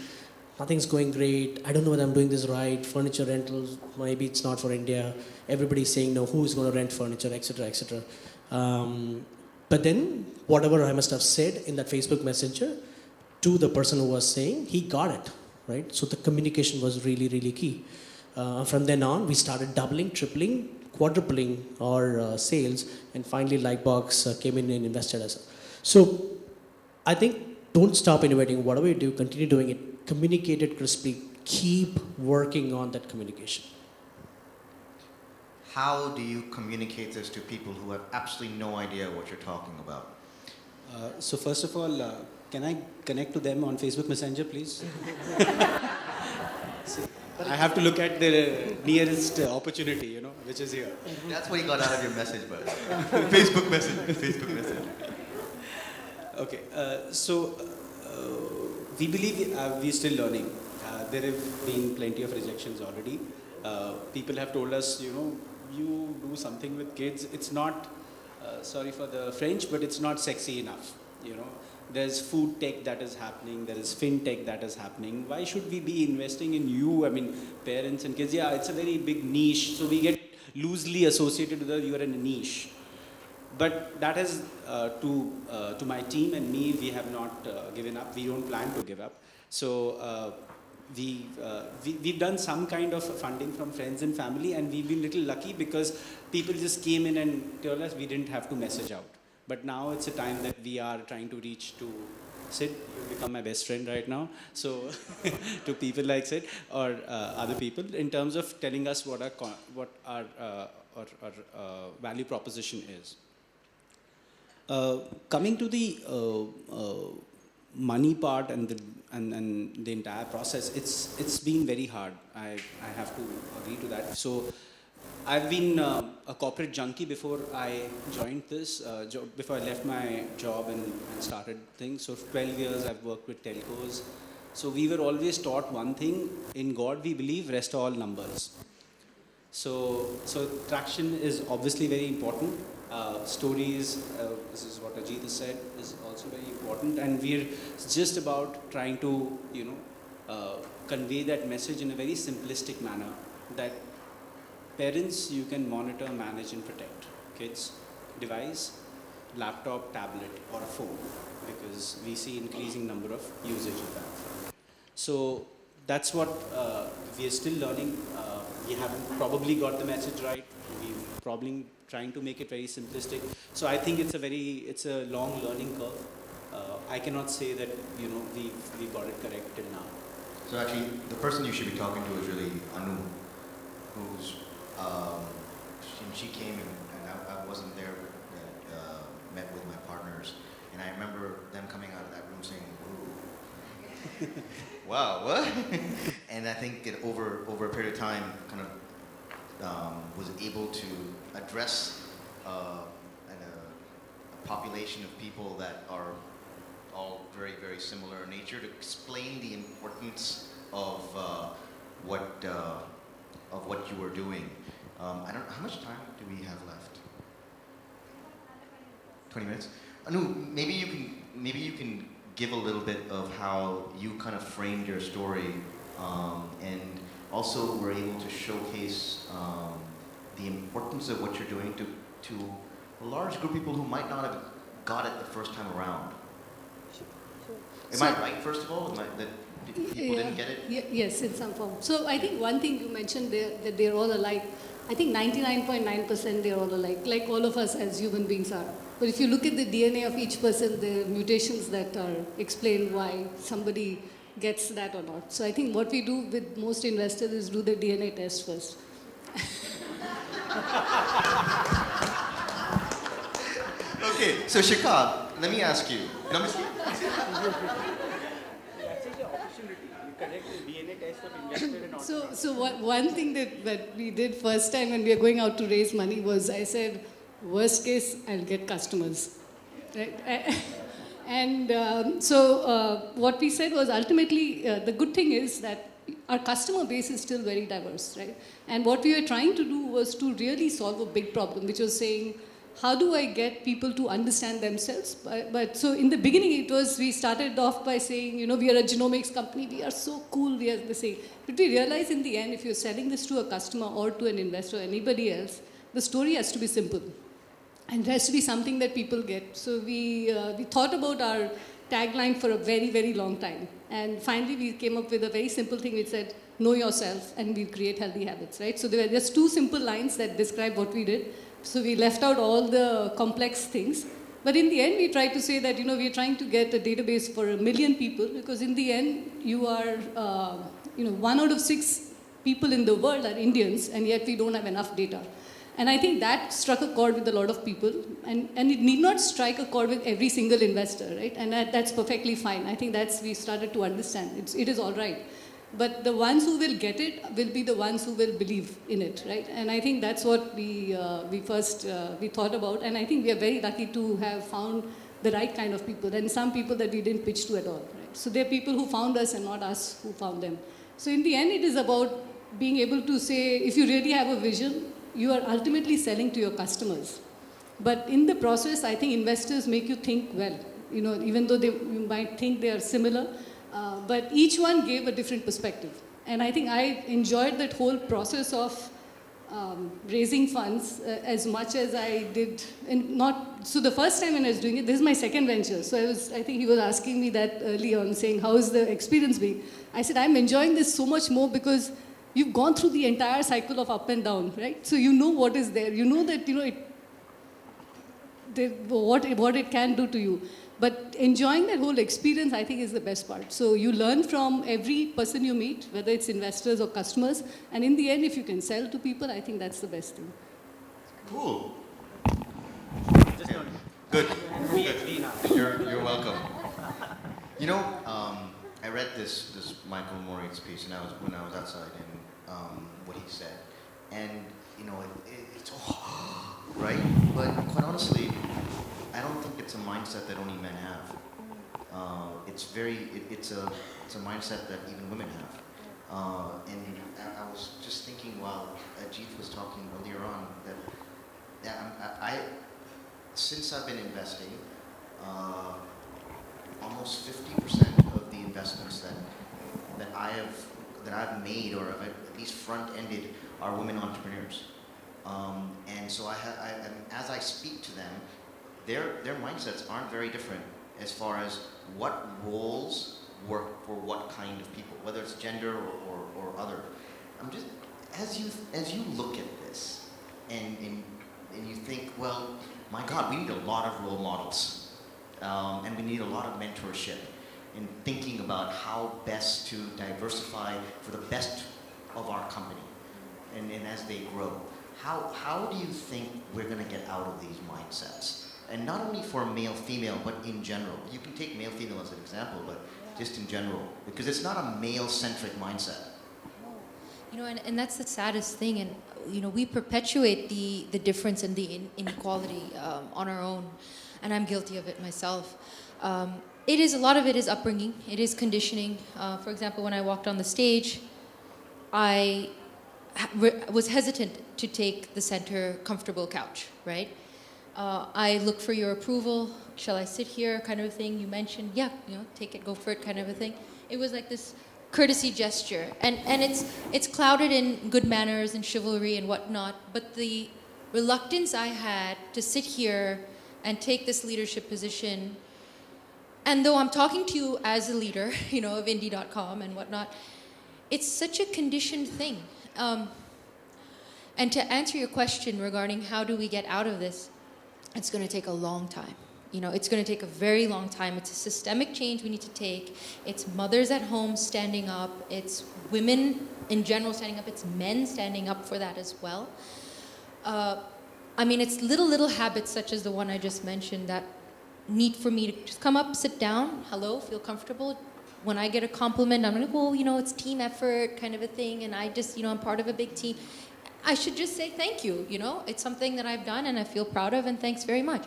Nothing's going great. I don't know whether I'm doing this right. Furniture rentals, maybe it's not for India. Everybody's saying, no, who's going to rent furniture, etc., etc. But then, whatever I must have said in that Facebook Messenger to the person who was saying, he got it, right? So the communication was really, really key. From then on, we started doubling, tripling, quadrupling our sales, and finally Lightbox came in and invested us. So I think don't stop innovating. Whatever you do, continue doing it. Communicate it crisply. Keep working on that communication. How do you communicate this to people who have absolutely no idea what you're talking about? So first of all, can I connect to them on Facebook Messenger, please? I have to look at the nearest opportunity, which is here. That's what you got out of your message, but Facebook Messenger. Okay, we believe we're still learning. There have been plenty of rejections already. People have told us, you do something with kids. It's not, sorry for the French, but it's not sexy enough. There's food tech that is happening. There is fintech that is happening. Why should we be investing in you? Parents and kids. Yeah, it's a very big niche. So we get loosely associated with you are in a niche. But that is to my team and me, we have not given up. We don't plan to give up. So we've done some kind of funding from friends and family, and we've been little lucky because people just came in and told us we didn't have to message out. But now it's a time that we are trying to reach to Sid. You become my best friend right now. So to people like Sid or other people, in terms of telling us what our value proposition is. Coming to the money part and the entire process, it's been very hard. I have to agree to that. So I've been a corporate junkie before I joined this, before I left my job and started things. So for 12 years I've worked with telcos. So we were always taught one thing: in God we believe, rest all numbers. So traction is obviously very important. Stories, this is what Ajith has said, is also very important, and we're just about trying to, convey that message in a very simplistic manner, that parents, you can monitor, manage and protect. Kids, device, laptop, tablet or a phone, because we see increasing number of usage of that. So that's what we are still learning. We haven't probably got the message right. We're probably trying to make it very simplistic. So I think it's a long learning curve. I cannot say that we got it correct till now. So actually, the person you should be talking to is really Anu, who's she came and I wasn't there, met with my partners, and I remember them coming out of that room saying, "Ooh, wow, what?" And I think it over a period of time, kind of was able to address a population of people that are all very, very similar in nature, to explain the importance of what you were doing. I don't know, how much time do we have left? 20 minutes? Anu, maybe you can give a little bit of how you kind of framed your story, and also were able to showcase the importance of what you're doing to a large group of people who might not have got it the first time around. Am I right, first of all, that people didn't get it? Yes, in some form. So I think one thing you mentioned there, that they're all alike. I think 99.9% they're all alike, like all of us as human beings are. But if you look at the DNA of each person, there are mutations that are explain why somebody gets that or not. So I think what we do with most investors is do the DNA test first. Okay, so Shikha, let me ask you. So one thing that we did first time when we were going out to raise money was, I said, worst case, I'll get customers. Right? And so what we said was ultimately, the good thing is that our customer base is still very diverse, right? And what we were trying to do was to really solve a big problem, which was saying, how do I get people to understand themselves? But so in the beginning, we started off by saying, we are a genomics company, we are so cool, we are the same. But we realized in the end, if you're selling this to a customer or to an investor or anybody else, the story has to be simple. And it has to be something that people get. So we thought about our tagline for a very, very long time. And finally, we came up with a very simple thing. We said, know yourself and we'll create healthy habits, right? So there were just two simple lines that describe what we did. So we left out all the complex things. But in the end, we tried to say that, we're trying to get a database for 1 million people, because in the end, you are, 1 out of 6 people in the world are Indians, and yet we don't have enough data. And I think that struck a chord with a lot of people, and it need not strike a chord with every single investor, right? And that's perfectly fine. I think we started to understand. It is all right. But the ones who will get it will be the ones who will believe in it, right? And I think that's what we first thought about. And I think we are very lucky to have found the right kind of people, and some people that we didn't pitch to at all, right? So they're people who found us and not us who found them. So in the end, it is about being able to say, if you really have a vision, you are ultimately selling to your customers. But in the process, I think investors make you think well, even though you might think they are similar, but each one gave a different perspective. And I think I enjoyed that whole process of raising funds as much as I did. And not so the first time when I was doing it, this is my second venture. So I think he was asking me that early on, saying, how is the experience being? I said, I'm enjoying this so much more because you've gone through the entire cycle of up and down, right? So you know what is there. You know that, what it can do to you. But enjoying that whole experience, I think, is the best part. So you learn from every person you meet, whether it's investors or customers. And in the end, if you can sell to people, I think that's the best thing. Cool. Good. You're welcome. You know, I read this Michael Moritz piece, and when I was outside, and what he said, and it's right. But quite honestly, I don't think it's a mindset that only men have. It's a mindset that even women have. And I was just thinking while Ajith was talking earlier on that since I've been investing, almost 50% of the investments that I've made or at least front-ended are women entrepreneurs. And so as I speak to them, their mindsets aren't very different as far as what roles work for what kind of people, whether it's gender or other. I'm just as you look at this and you think, well, my God, we need a lot of role models, and we need a lot of mentorship in thinking about how best to diversify for the best of our company, and as they grow. How do you think we're going to get out of these mindsets? And not only for male, female, but in general. You can take male, female as an example, but just in general, because it's not a male-centric mindset. And that's the saddest thing. And, we perpetuate the difference and the inequality on our own. And I'm guilty of it myself. A lot of it is upbringing. It is conditioning. For example, when I walked on the stage, I was hesitant to take the center comfortable couch, right? I look for your approval. Shall I sit here? Kind of a thing. You mentioned, yeah, take it, go for it, kind of a thing. It was like this courtesy gesture, and it's clouded in good manners and chivalry and whatnot. But the reluctance I had to sit here and take this leadership position, and though I'm talking to you as a leader, of Indie.com and whatnot, it's such a conditioned thing. And to answer your question regarding how do we get out of this, it's going to take a long time. It's going to take a very long time. It's a systemic change we need to take. It's mothers at home standing up. It's women in general standing up. It's men standing up for that as well. It's little habits such as the one I just mentioned that need for me to just come up, sit down, hello, feel comfortable. When I get a compliment, I'm like, well, it's team effort kind of a thing, and I just, I'm part of a big team. I should just say thank you, It's something that I've done and I feel proud of, and thanks very much.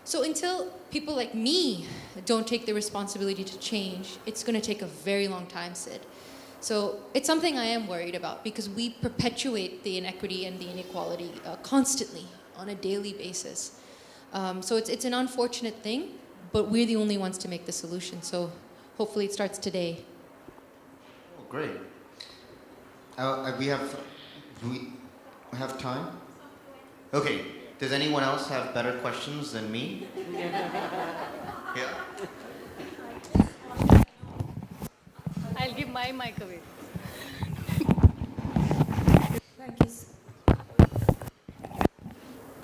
So until people like me don't take the responsibility to change, it's going to take a very long time, Sid. So it's something I am worried about because we perpetuate the inequity and the inequality constantly on a daily basis. So it's an unfortunate thing, but we're the only ones to make the solution. So hopefully it starts today. Oh, great. We have time? Okay. Does anyone else have better questions than me? Yeah. I'll give my mic away. Thank you.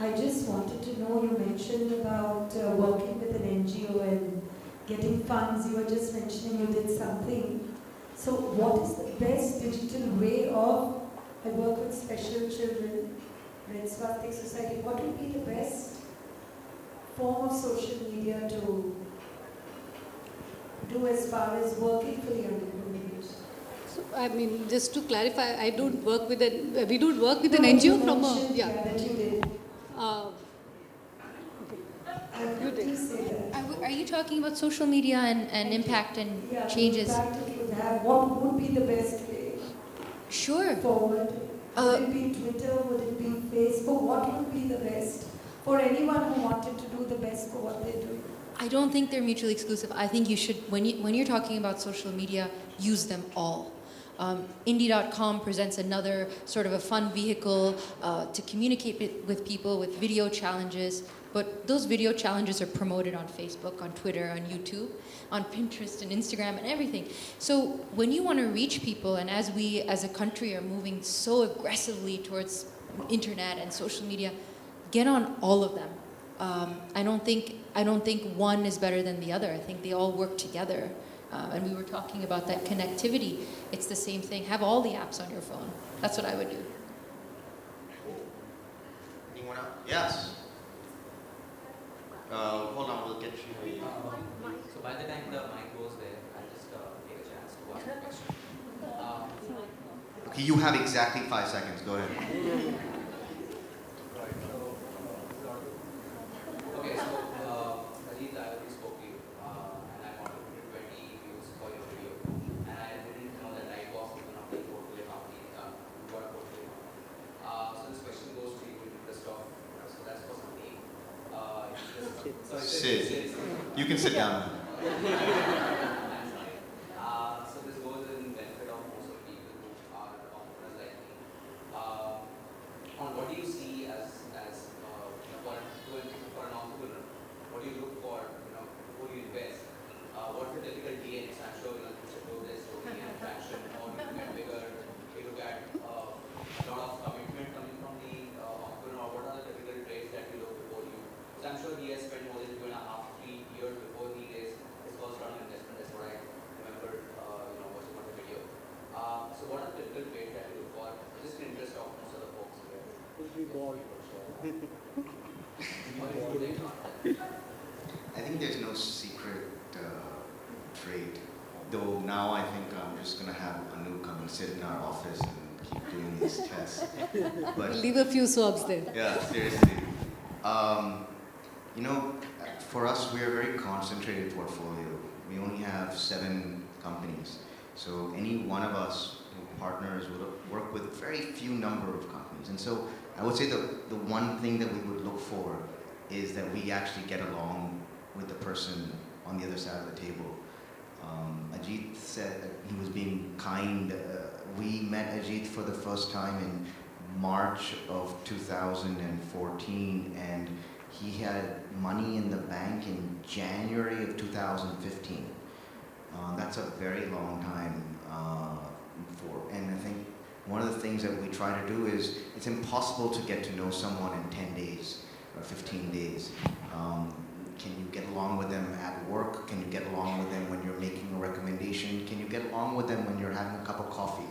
I just wanted to know, you mentioned about working with an NGO and getting funds. You were just mentioning you did something. So what is the best digital way of, I work with special children, Red Swastik Society, what would be the best form of social media to do as far as working for the underprivileged? So, just to clarify, we don't work with an NGO from a, yeah, that you did. You did. Please say that. Are you talking about social media and impact and changes? The impact it would have. What would be the best way? Sure. Forward. Would it be Twitter? Would it be Facebook? What would be the best for anyone who wanted to do the best for what they do? I don't think they're mutually exclusive. I think you should, when you're talking about social media, use them all. Indie.com presents another sort of a fun vehicle to communicate with people with video challenges. But those video challenges are promoted on Facebook, on Twitter, on YouTube, on Pinterest and Instagram and everything. So when you want to reach people, and as we as a country are moving so aggressively towards internet and social media, get on all of them. I don't think one is better than the other. I think they all work together. And we were talking about that connectivity. It's the same thing. Have all the apps on your phone. That's what I would do. Anyone else? Yes. Hold on, we'll get you. So by the time the mic goes there, I'll just take a chance to ask a question. Okay, you have exactly 5 seconds. Go ahead. Okay, so Ajith, I already spoke to you, and I wanted to put 20 views for your video, and I didn't know that Lightbox is one of the portfolio companies, what portfolio. So this question goes to you in interest of, so that's for something. Sid, you can sit down. So this goes in benefit of most of the people who are entrepreneurs like me. On what do you see as for an entrepreneur? What do you look for? Who do you invest? What's the typical DNA? I'm sure you should know this. So we have traction, or you get bigger. You look at a lot of commitment coming from the entrepreneur. What are the typical traits that you look before you? So I'm sure he has spent more than 2.5, 3 years before he raised his first round of investment. That's what I remember, watching on the video. So what are the typical traits that you look for? Just in interest of most of the folks here. I think there's no secret trait. Though now I think I'm just going to have Anu come and sit in our office and keep doing these tests. But Leave a few swabs there. yeah, seriously. For us, we're a very concentrated portfolio. We only have 7 companies. So any one of us who partners will work with a very few number of companies. And so I would say the one thing that we would look for is that we actually get along with the person on the other side of the table. Ajith said that he was being kind. We met Ajith for the first time in March of 2014, and he had money in the bank in January of 2015. That's a very long time and I think one of the things that we try to do is, it's impossible to get to know someone in 10 days or 15 days. Can you get along with them at work? Can you get along with them when you're making a recommendation? Can you get along with them when you're having a cup of coffee?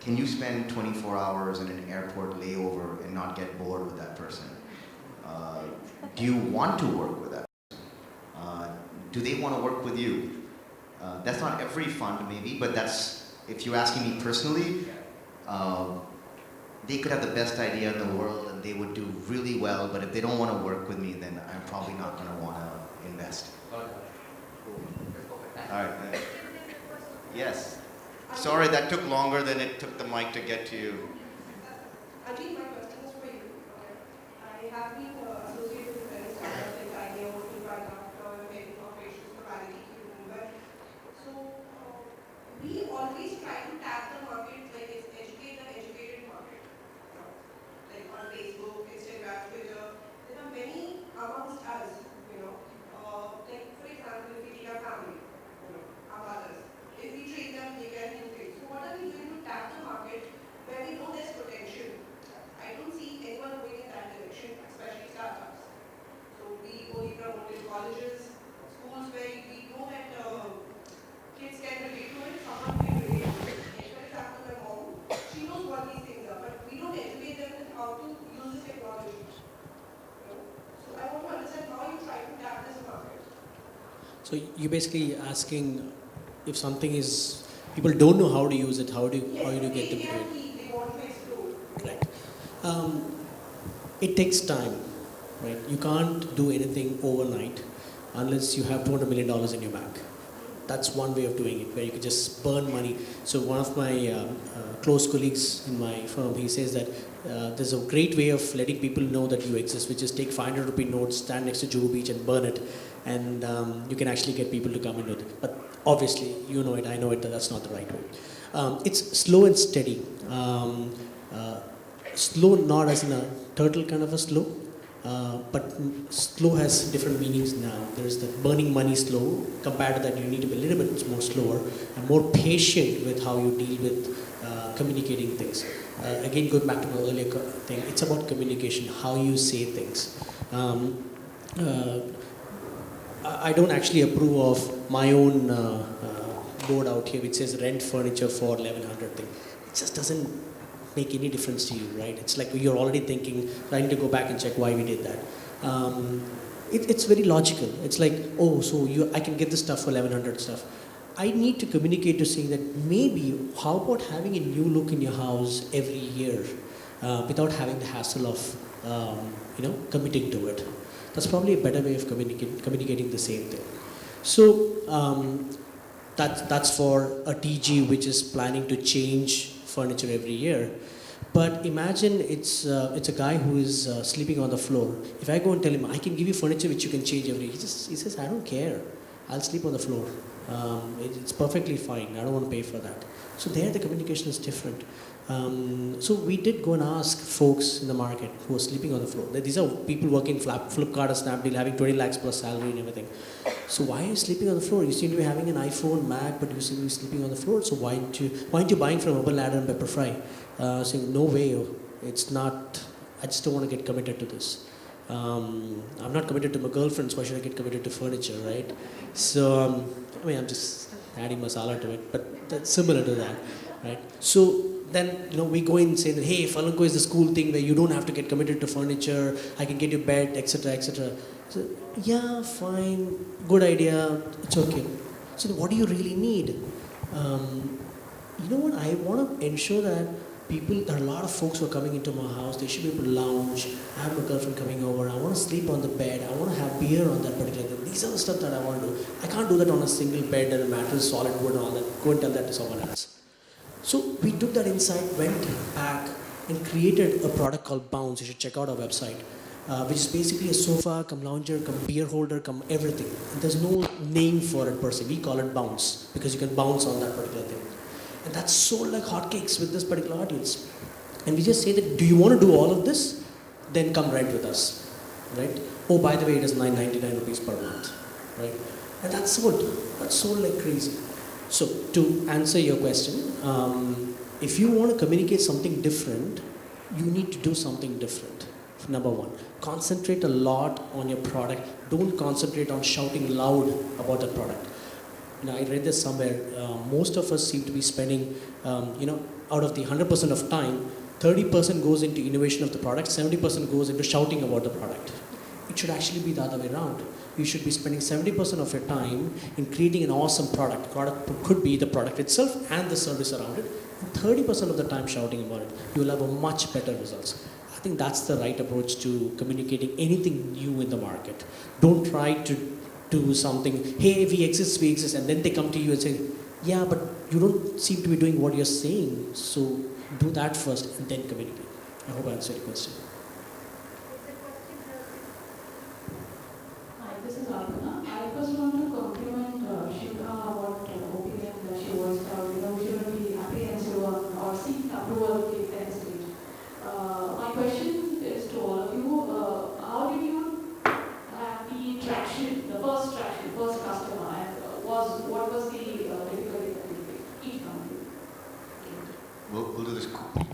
Can you spend 24 hours in an airport layover and not get bored with that person? Do you want to work with that person? Do they want to work with you? That's not every fund maybe, but that's, if you're asking me personally, they could have the best idea in the world and they would do really well, but if they don't want to work with me, then I'm probably not going to want to invest. All right. Yes. Sorry, that took longer than it took the mic to get to you. Ajith, my question is for you. I have been associated with various startups like Acharya, Debadutta, making operations for validity in Mumbai. So we always try to tap the market, like it's educate the educated market. Like on Facebook, Instagram, Twitter, there are many amongst us, like for example, if we take our family, our mothers, if we treat them, they get increased. So what are we doing to tap the market where we know there's potential? I don't see anyone going in that direction, especially startups. So we only promote in colleges, schools where we know that kids can relate to it, someone can relate to it. Like for example, my mom, she knows what these things are, but we don't educate them in how to use this technology. So I want to understand how you try to tap this market. So you're basically asking if something is, people don't know how to use it, how do you get them to do it? They want to explore. Correct. It takes time, right? You can't do anything overnight unless you have $200 million in your bank. That's one way of doing it, where you can just burn money. So one of my close colleagues in my firm, he says that there's a great way of letting people know that you exist, which is take 500 rupee notes, stand next to Juhu Beach and burn it, and you can actually get people to come into it. But obviously, you know it, I know it, that's not the right way. It's slow and steady. Slow not as in a turtle kind of a slow, but slow has different meanings now. There's the burning money slow. Compared to that, you need to be a little bit more slower and more patient with how you deal with communicating things. Again, going back to my earlier thing, it's about communication, how you say things. I don't actually approve of my own board out here which says rent furniture for 1100 thing. It just doesn't make any difference to you, right? It's like you're already thinking, trying to go back and check why we did that. It's very logical. It's like, oh, so I can get this stuff for 1100 stuff. I need to communicate to say that maybe, how about having a new look in your house every year without having the hassle of, committing to it. That's probably a better way of communicating the same thing. So that's for a TG which is planning to change furniture every year. But imagine it's a guy who is sleeping on the floor. If I go and tell him, I can give you furniture which you can change every year, he says, I don't care. I'll sleep on the floor. It's perfectly fine. I don't want to pay for that. So there the communication is different. So we did go and ask folks in the market who are sleeping on the floor. These are people working Flipkart or Snapdeal, having 20 lakhs plus salary and everything. So why are you sleeping on the floor? You seem to be having an iPhone, Mac, but you seem to be sleeping on the floor. So why aren't you buying from Urban Ladder and Pepperfry? Saying, no way, it's not, I just don't want to get committed to this. I'm not committed to my girlfriend, so why should I get committed to furniture, right? So, I'm just adding masala to it, but that's similar to that, right? So then, we go in and say that, hey, Furlenco is this cool thing where you don't have to get committed to furniture, I can get you bed, etc., etc. So, yeah, fine, good idea, it's okay. So what do you really need? You know what, I want to ensure that there are a lot of folks who are coming into my house, they should be able to lounge, I have my girlfriend coming over, I want to sleep on the bed, I want to have beer on that particular thing. These are the stuff that I want to do. I can't do that on a single bed and a mattress, solid wood and all that. Go and tell that to someone else. So we took that insight, went back and created a product called Bounce. You should check out our website, which is basically a sofa, come lounger, come beer holder, come everything. And there's no name for it per se. We call it Bounce because you can bounce on that particular thing. And that's sold like hotcakes with this particular audience. And we just say that, do you want to do all of this? Then come rent with us, right? Oh, by the way, it is 999 rupees per month, right? And that's sold like crazy. So to answer your question, if you want to communicate something different, you need to do something different. Number one, concentrate a lot on your product. Don't concentrate on shouting loud about the product. I read this somewhere, most of us seem to be spending, out of the 100% of time, 30% goes into innovation of the product, 70% goes into shouting about the product. It should actually be the other way around. You should be spending 70% of your time in creating an awesome product. Product could be the product itself and the service around it, and 30% of the time shouting about it. You will have a much better results. I think that's the right approach to communicating anything new in the market. Don't try to do something, hey, we exist, and then they come to you and say, yeah, but you don't seem to be doing what you're saying, so do that first and then communicate. I hope I answered your question. Hi, this is Alpana. I first want to compliment Shikha about opinion that she voiced out. We shouldn't be apprehensive or seek approval at any stage. My question is to all of you, how did you have the traction, the first customer, and what was the difficulty that you faced? Each one of you. We'll do this quickly.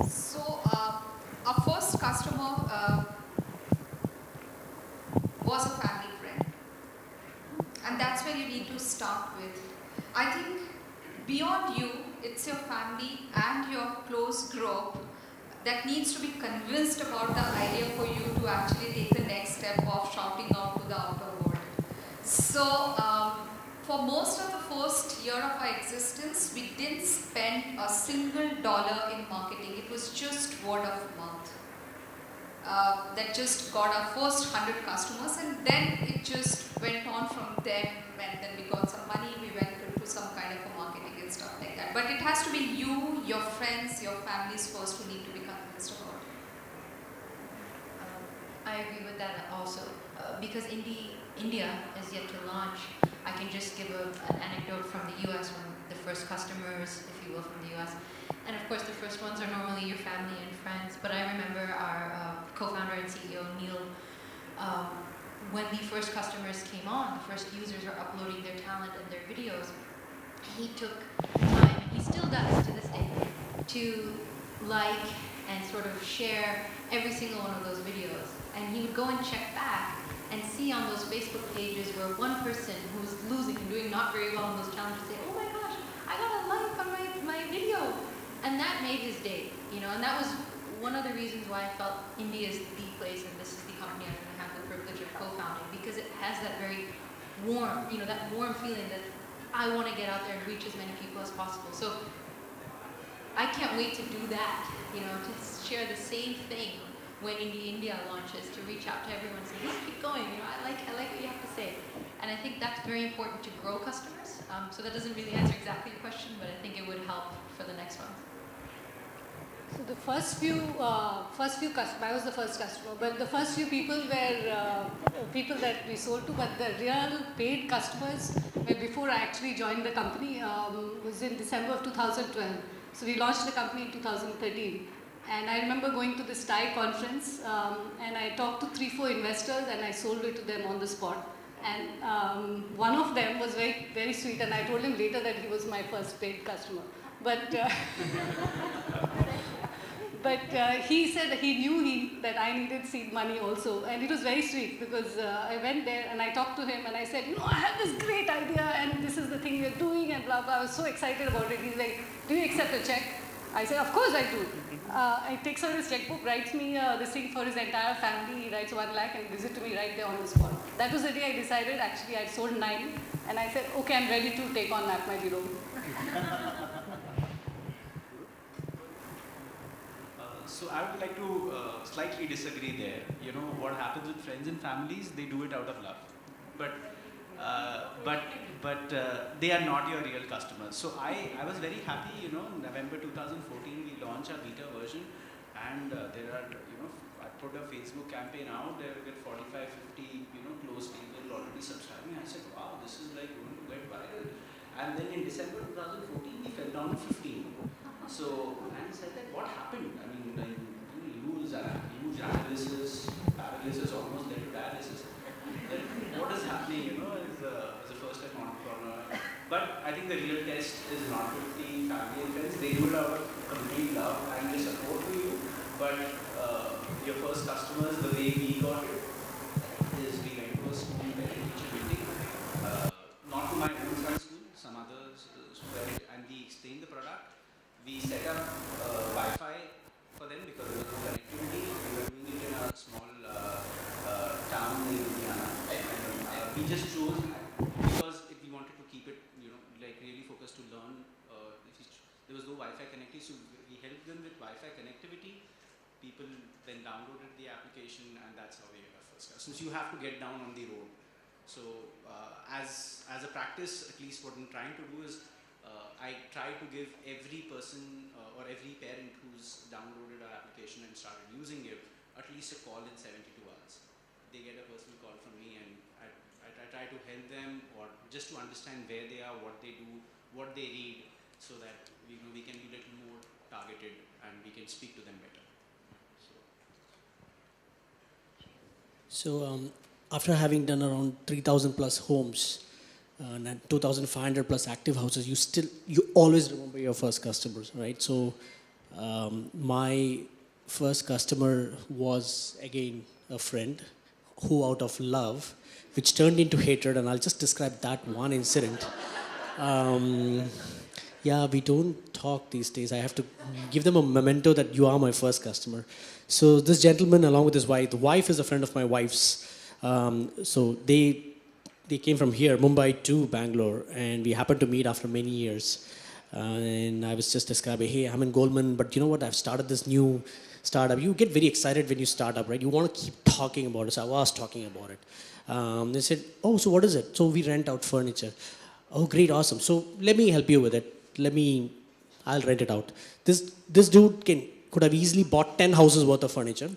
So, our first customer was a family friend. And that's where you need to start with. I think beyond you, it's your family and your close group that needs to be convinced about the idea for you to actually take the next step of shouting out to the outer world. So, for most of the first year of our existence, we didn't spend a single dollar in marketing. It was just word of mouth. That just got our first 100 customers, and then it just went on from there, and then we got some money, we went into some kind of a marketing and stuff like that. But it has to be you, your friends, your families first who need to be convinced about it. I agree with that also, because India is yet to launch I can just give an anecdote from the US, from the first customers, if you will, from the US. And of course, the first ones are normally your family and friends. But I remember our co-founder and CEO, Neil, when the first customers came on, the first users are uploading their talent and their videos, he took time, and he still does to this day, to like and sort of share every single one of those videos. And he would go and check back and see on those Facebook pages where one person who was losing and doing not very well on those challenges say, oh my gosh, I got a like on my video. And that made his day, you know, and that was one of the reasons why I felt India is the place and this is the company I'm going to have the privilege of co-founding, because it has that very warm, you know, that warm feeling that I want to get out there and reach as many people as possible. So I can't wait to do that, you know, to share the same thing when India launches, to reach out to everyone and say, hey, keep going, you know, I like what you have to say. And I think that's very important to grow customers. So that doesn't really answer exactly your question, but I think it would help for the next one. So the first few customers, I was the first customer, but the first few people were people that we sold to, but the real paid customers were before I actually joined the company, was in December of 2012. So we launched the company in 2013. And I remember going to this Thai conference, and I talked to 3-4 investors, and I sold it to them on the spot. And one of them was very, very sweet, and I told him later that he was my first paid customer. But he said he knew that I needed seed money also, and it was very sweet because I went there and I talked to him and I said, you know, I have this great idea and this is the thing we're doing and blah blah. I was so excited about it. He's like, do you accept a check? I said, of course I do. He takes out his checkbook, writes me this thing for his entire family. He writes 1 lakh and gives it to me right there on the spot. That was the day I decided. Actually, I sold 9, and I said, okay, I'm ready to take on Mapmygenome. So I would like to slightly disagree there. You know, what happens with friends and families, they do it out of love. But they are not your real customers. So I was very happy, you know, November 2014 we launched our beta version, and there are, you know, I put a Facebook campaign out, there were 45, 50, you know, close people already subscribing. I said, wow, this is like going to get viral. And then in December 2014 we fell down to 15. So I said that what happened? I mean, like, you lose huge analysis, paralysis, almost led to dialysis. Then what is happening, you know, as a first-time entrepreneur? But I think the real test is not with the family and friends. They do it out of complete love and they support you. But your first customers, the way we got it, is we went to a school where teacher meeting, not to my own son's school, some others, and we explained the product. We set up Wi-Fi for them because there was no connectivity. We were doing it in a small town in Indiana. We just chose because if we wanted to keep it, you know, like really focused to learn. There was no Wi-Fi connectivity, so we helped them with Wi-Fi connectivity. People then downloaded the application, and that's how we got our first customers. You have to get down on the road. So as a practice, at least what I'm trying to do is I try to give every person or every parent who's downloaded our application and started using it at least a call in 72 hours. They get a personal call from me, and I try to help them or just to understand where they are, what they do, what they read, so that we can be a little more targeted and we can speak to them better. So after having done around 3,000 plus homes and 2,500 plus active houses, you always remember your first customers, right? So my first customer was again a friend who, out of love, which turned into hatred, and I'll just describe that one incident. Yeah, we don't talk these days. I have to give them a memento that you are my first customer. So this gentleman, along with his wife, the wife is a friend of my wife's. So they came from here, Mumbai to Bangalore, and we happened to meet after many years. And I was just describing, hey, I'm in Goldman, but you know what? I've started this new startup. You get very excited when you start up, right? You want to keep talking about it. So I was talking about it. They said, oh, so what is it? So we rent out furniture. Oh, great, awesome. So let me help you with it. I'll rent it out. This dude could have easily bought 10 houses worth of furniture,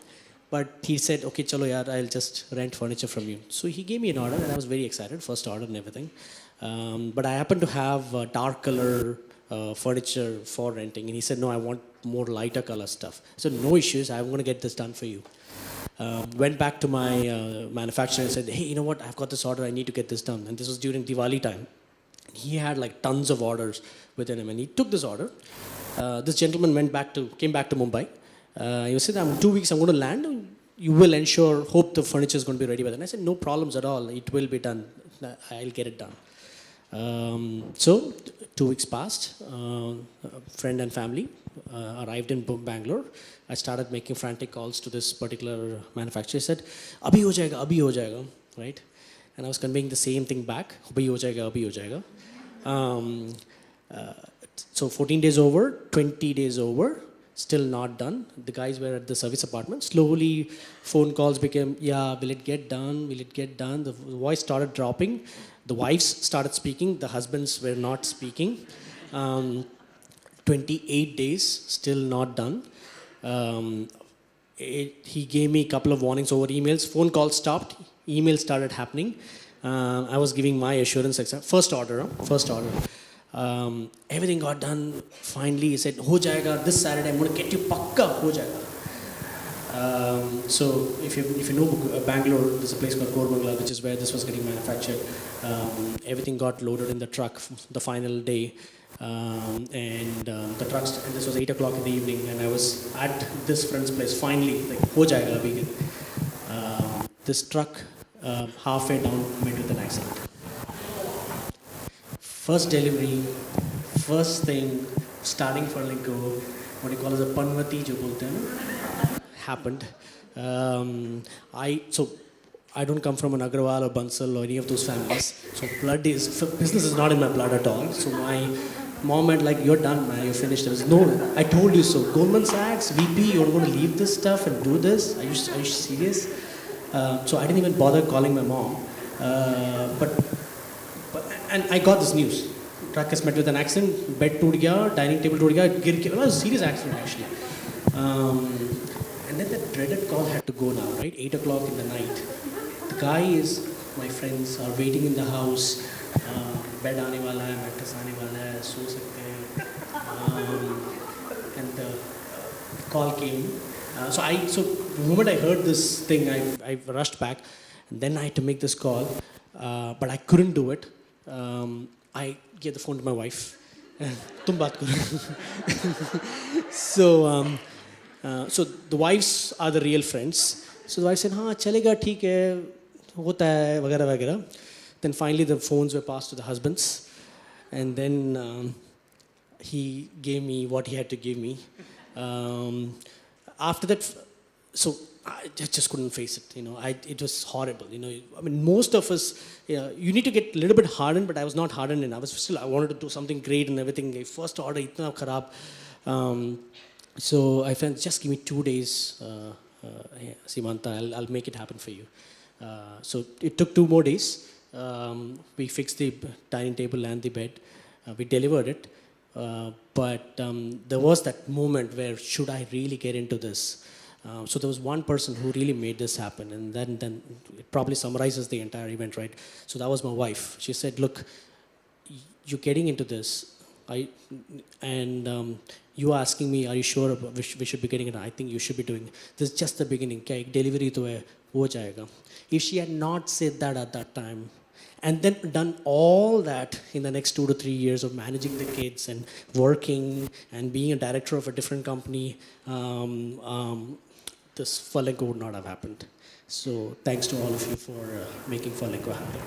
But he said, okay, chalo yaar, I'll just rent furniture from you. So he gave me an order and I was very excited, first order and everything. But I happened to have dark color furniture for renting. And he said, no, I want more lighter color stuff. I said, no issues, I'm going to get this done for you. Went back to my manufacturer and said, hey, you know what, I've got this order, I need to get this done. And this was during Diwali time. He had like tons of orders within him and he took this order. This gentleman came back to Mumbai. He said, in 2 weeks I'm going to land. You will hope the furniture is going to be ready by then. I said, no problems at all. It will be done. I'll get it done. So 2 weeks passed. Friend and family arrived in Bangalore. I started making frantic calls to this particular manufacturer. He said, abhi ho jayega, right? And I was conveying the same thing back. Abhi ho jayega. So 14 days over, 20 days over, still not done. The guys were at the service apartment. Slowly, phone calls became, yeah, will it get done? Will it get done? The voice started dropping. The wives started speaking. The husbands were not speaking. 28 days, still not done. He gave me a couple of warnings over emails. Phone calls stopped. Emails started happening. I was giving my assurance. First order. Everything got done. Finally, he said, ho jayega, this Saturday I'm going to get you pakka, ho jayega. So if you know Bangalore, there's a place called Koramangala, which is where this was getting manufactured. Everything got loaded in the truck the final day. The trucks, and this was 8 o'clock in the evening, and I was at this friend's place. Finally, like, ho jayega, begin. This truck, halfway down, met with an accident. First delivery, first thing, starting Furlenco, what you call as a panvati, jo bolte hain, happened. I don't come from an Agrawal or Bansal or any of those families. So business is not in my blood at all. So my mom had like, you're done, man, you're finished. There was no, I told you so. Goldman Sachs, VP, you're going to leave this stuff and do this? Are you serious? So I didn't even bother calling my mom. And I got this news. Truck is met with an accident, bed toot gaya, dining table toot gaya, gir ke. It was a serious accident actually. And then the dreaded call had to go now, right? 8 o'clock in the night. The guy is, my friends are waiting in the house. Bed aane wala hai, mattress aane wala hai, so sakte hain. And the call came. So the moment I heard this thing, I rushed back. And then I had to make this call. But I couldn't do it. I gave the phone to my wife. Tum baat karo. So the wives are the real friends. So the wife said, हाँ चलेगा ठीक है होता है वगैरह वगैरह. Then finally the phones were passed to the husbands, and then he gave me what he had to give me. After that, so I just couldn't face it. It was horrible. I mean, most of us, you need to get a little bit hardened, but I was not hardened enough. I wanted to do something great and everything. First order, itna kharab. So I felt, just give me 2 days, Simanta, I'll make it happen for you. So it took 2 more days. We fixed the dining table and the bed. We delivered it. But there was that moment where, should I really get into this? So there was one person who really made this happen, and then it probably summarizes the entire event, right? So that was my wife. She said, look, you're getting into this, you are asking me, are you sure we should be getting it? I think you should be doing it. This is just the beginning. Delivery to hai, ho jayega. If she had not said that at that time, and then done all that in the next 2 to 3 years of managing the kids and working and being a director of a different company, this Furlenco would not have happened. So thanks to all of you for making Furlenco happen.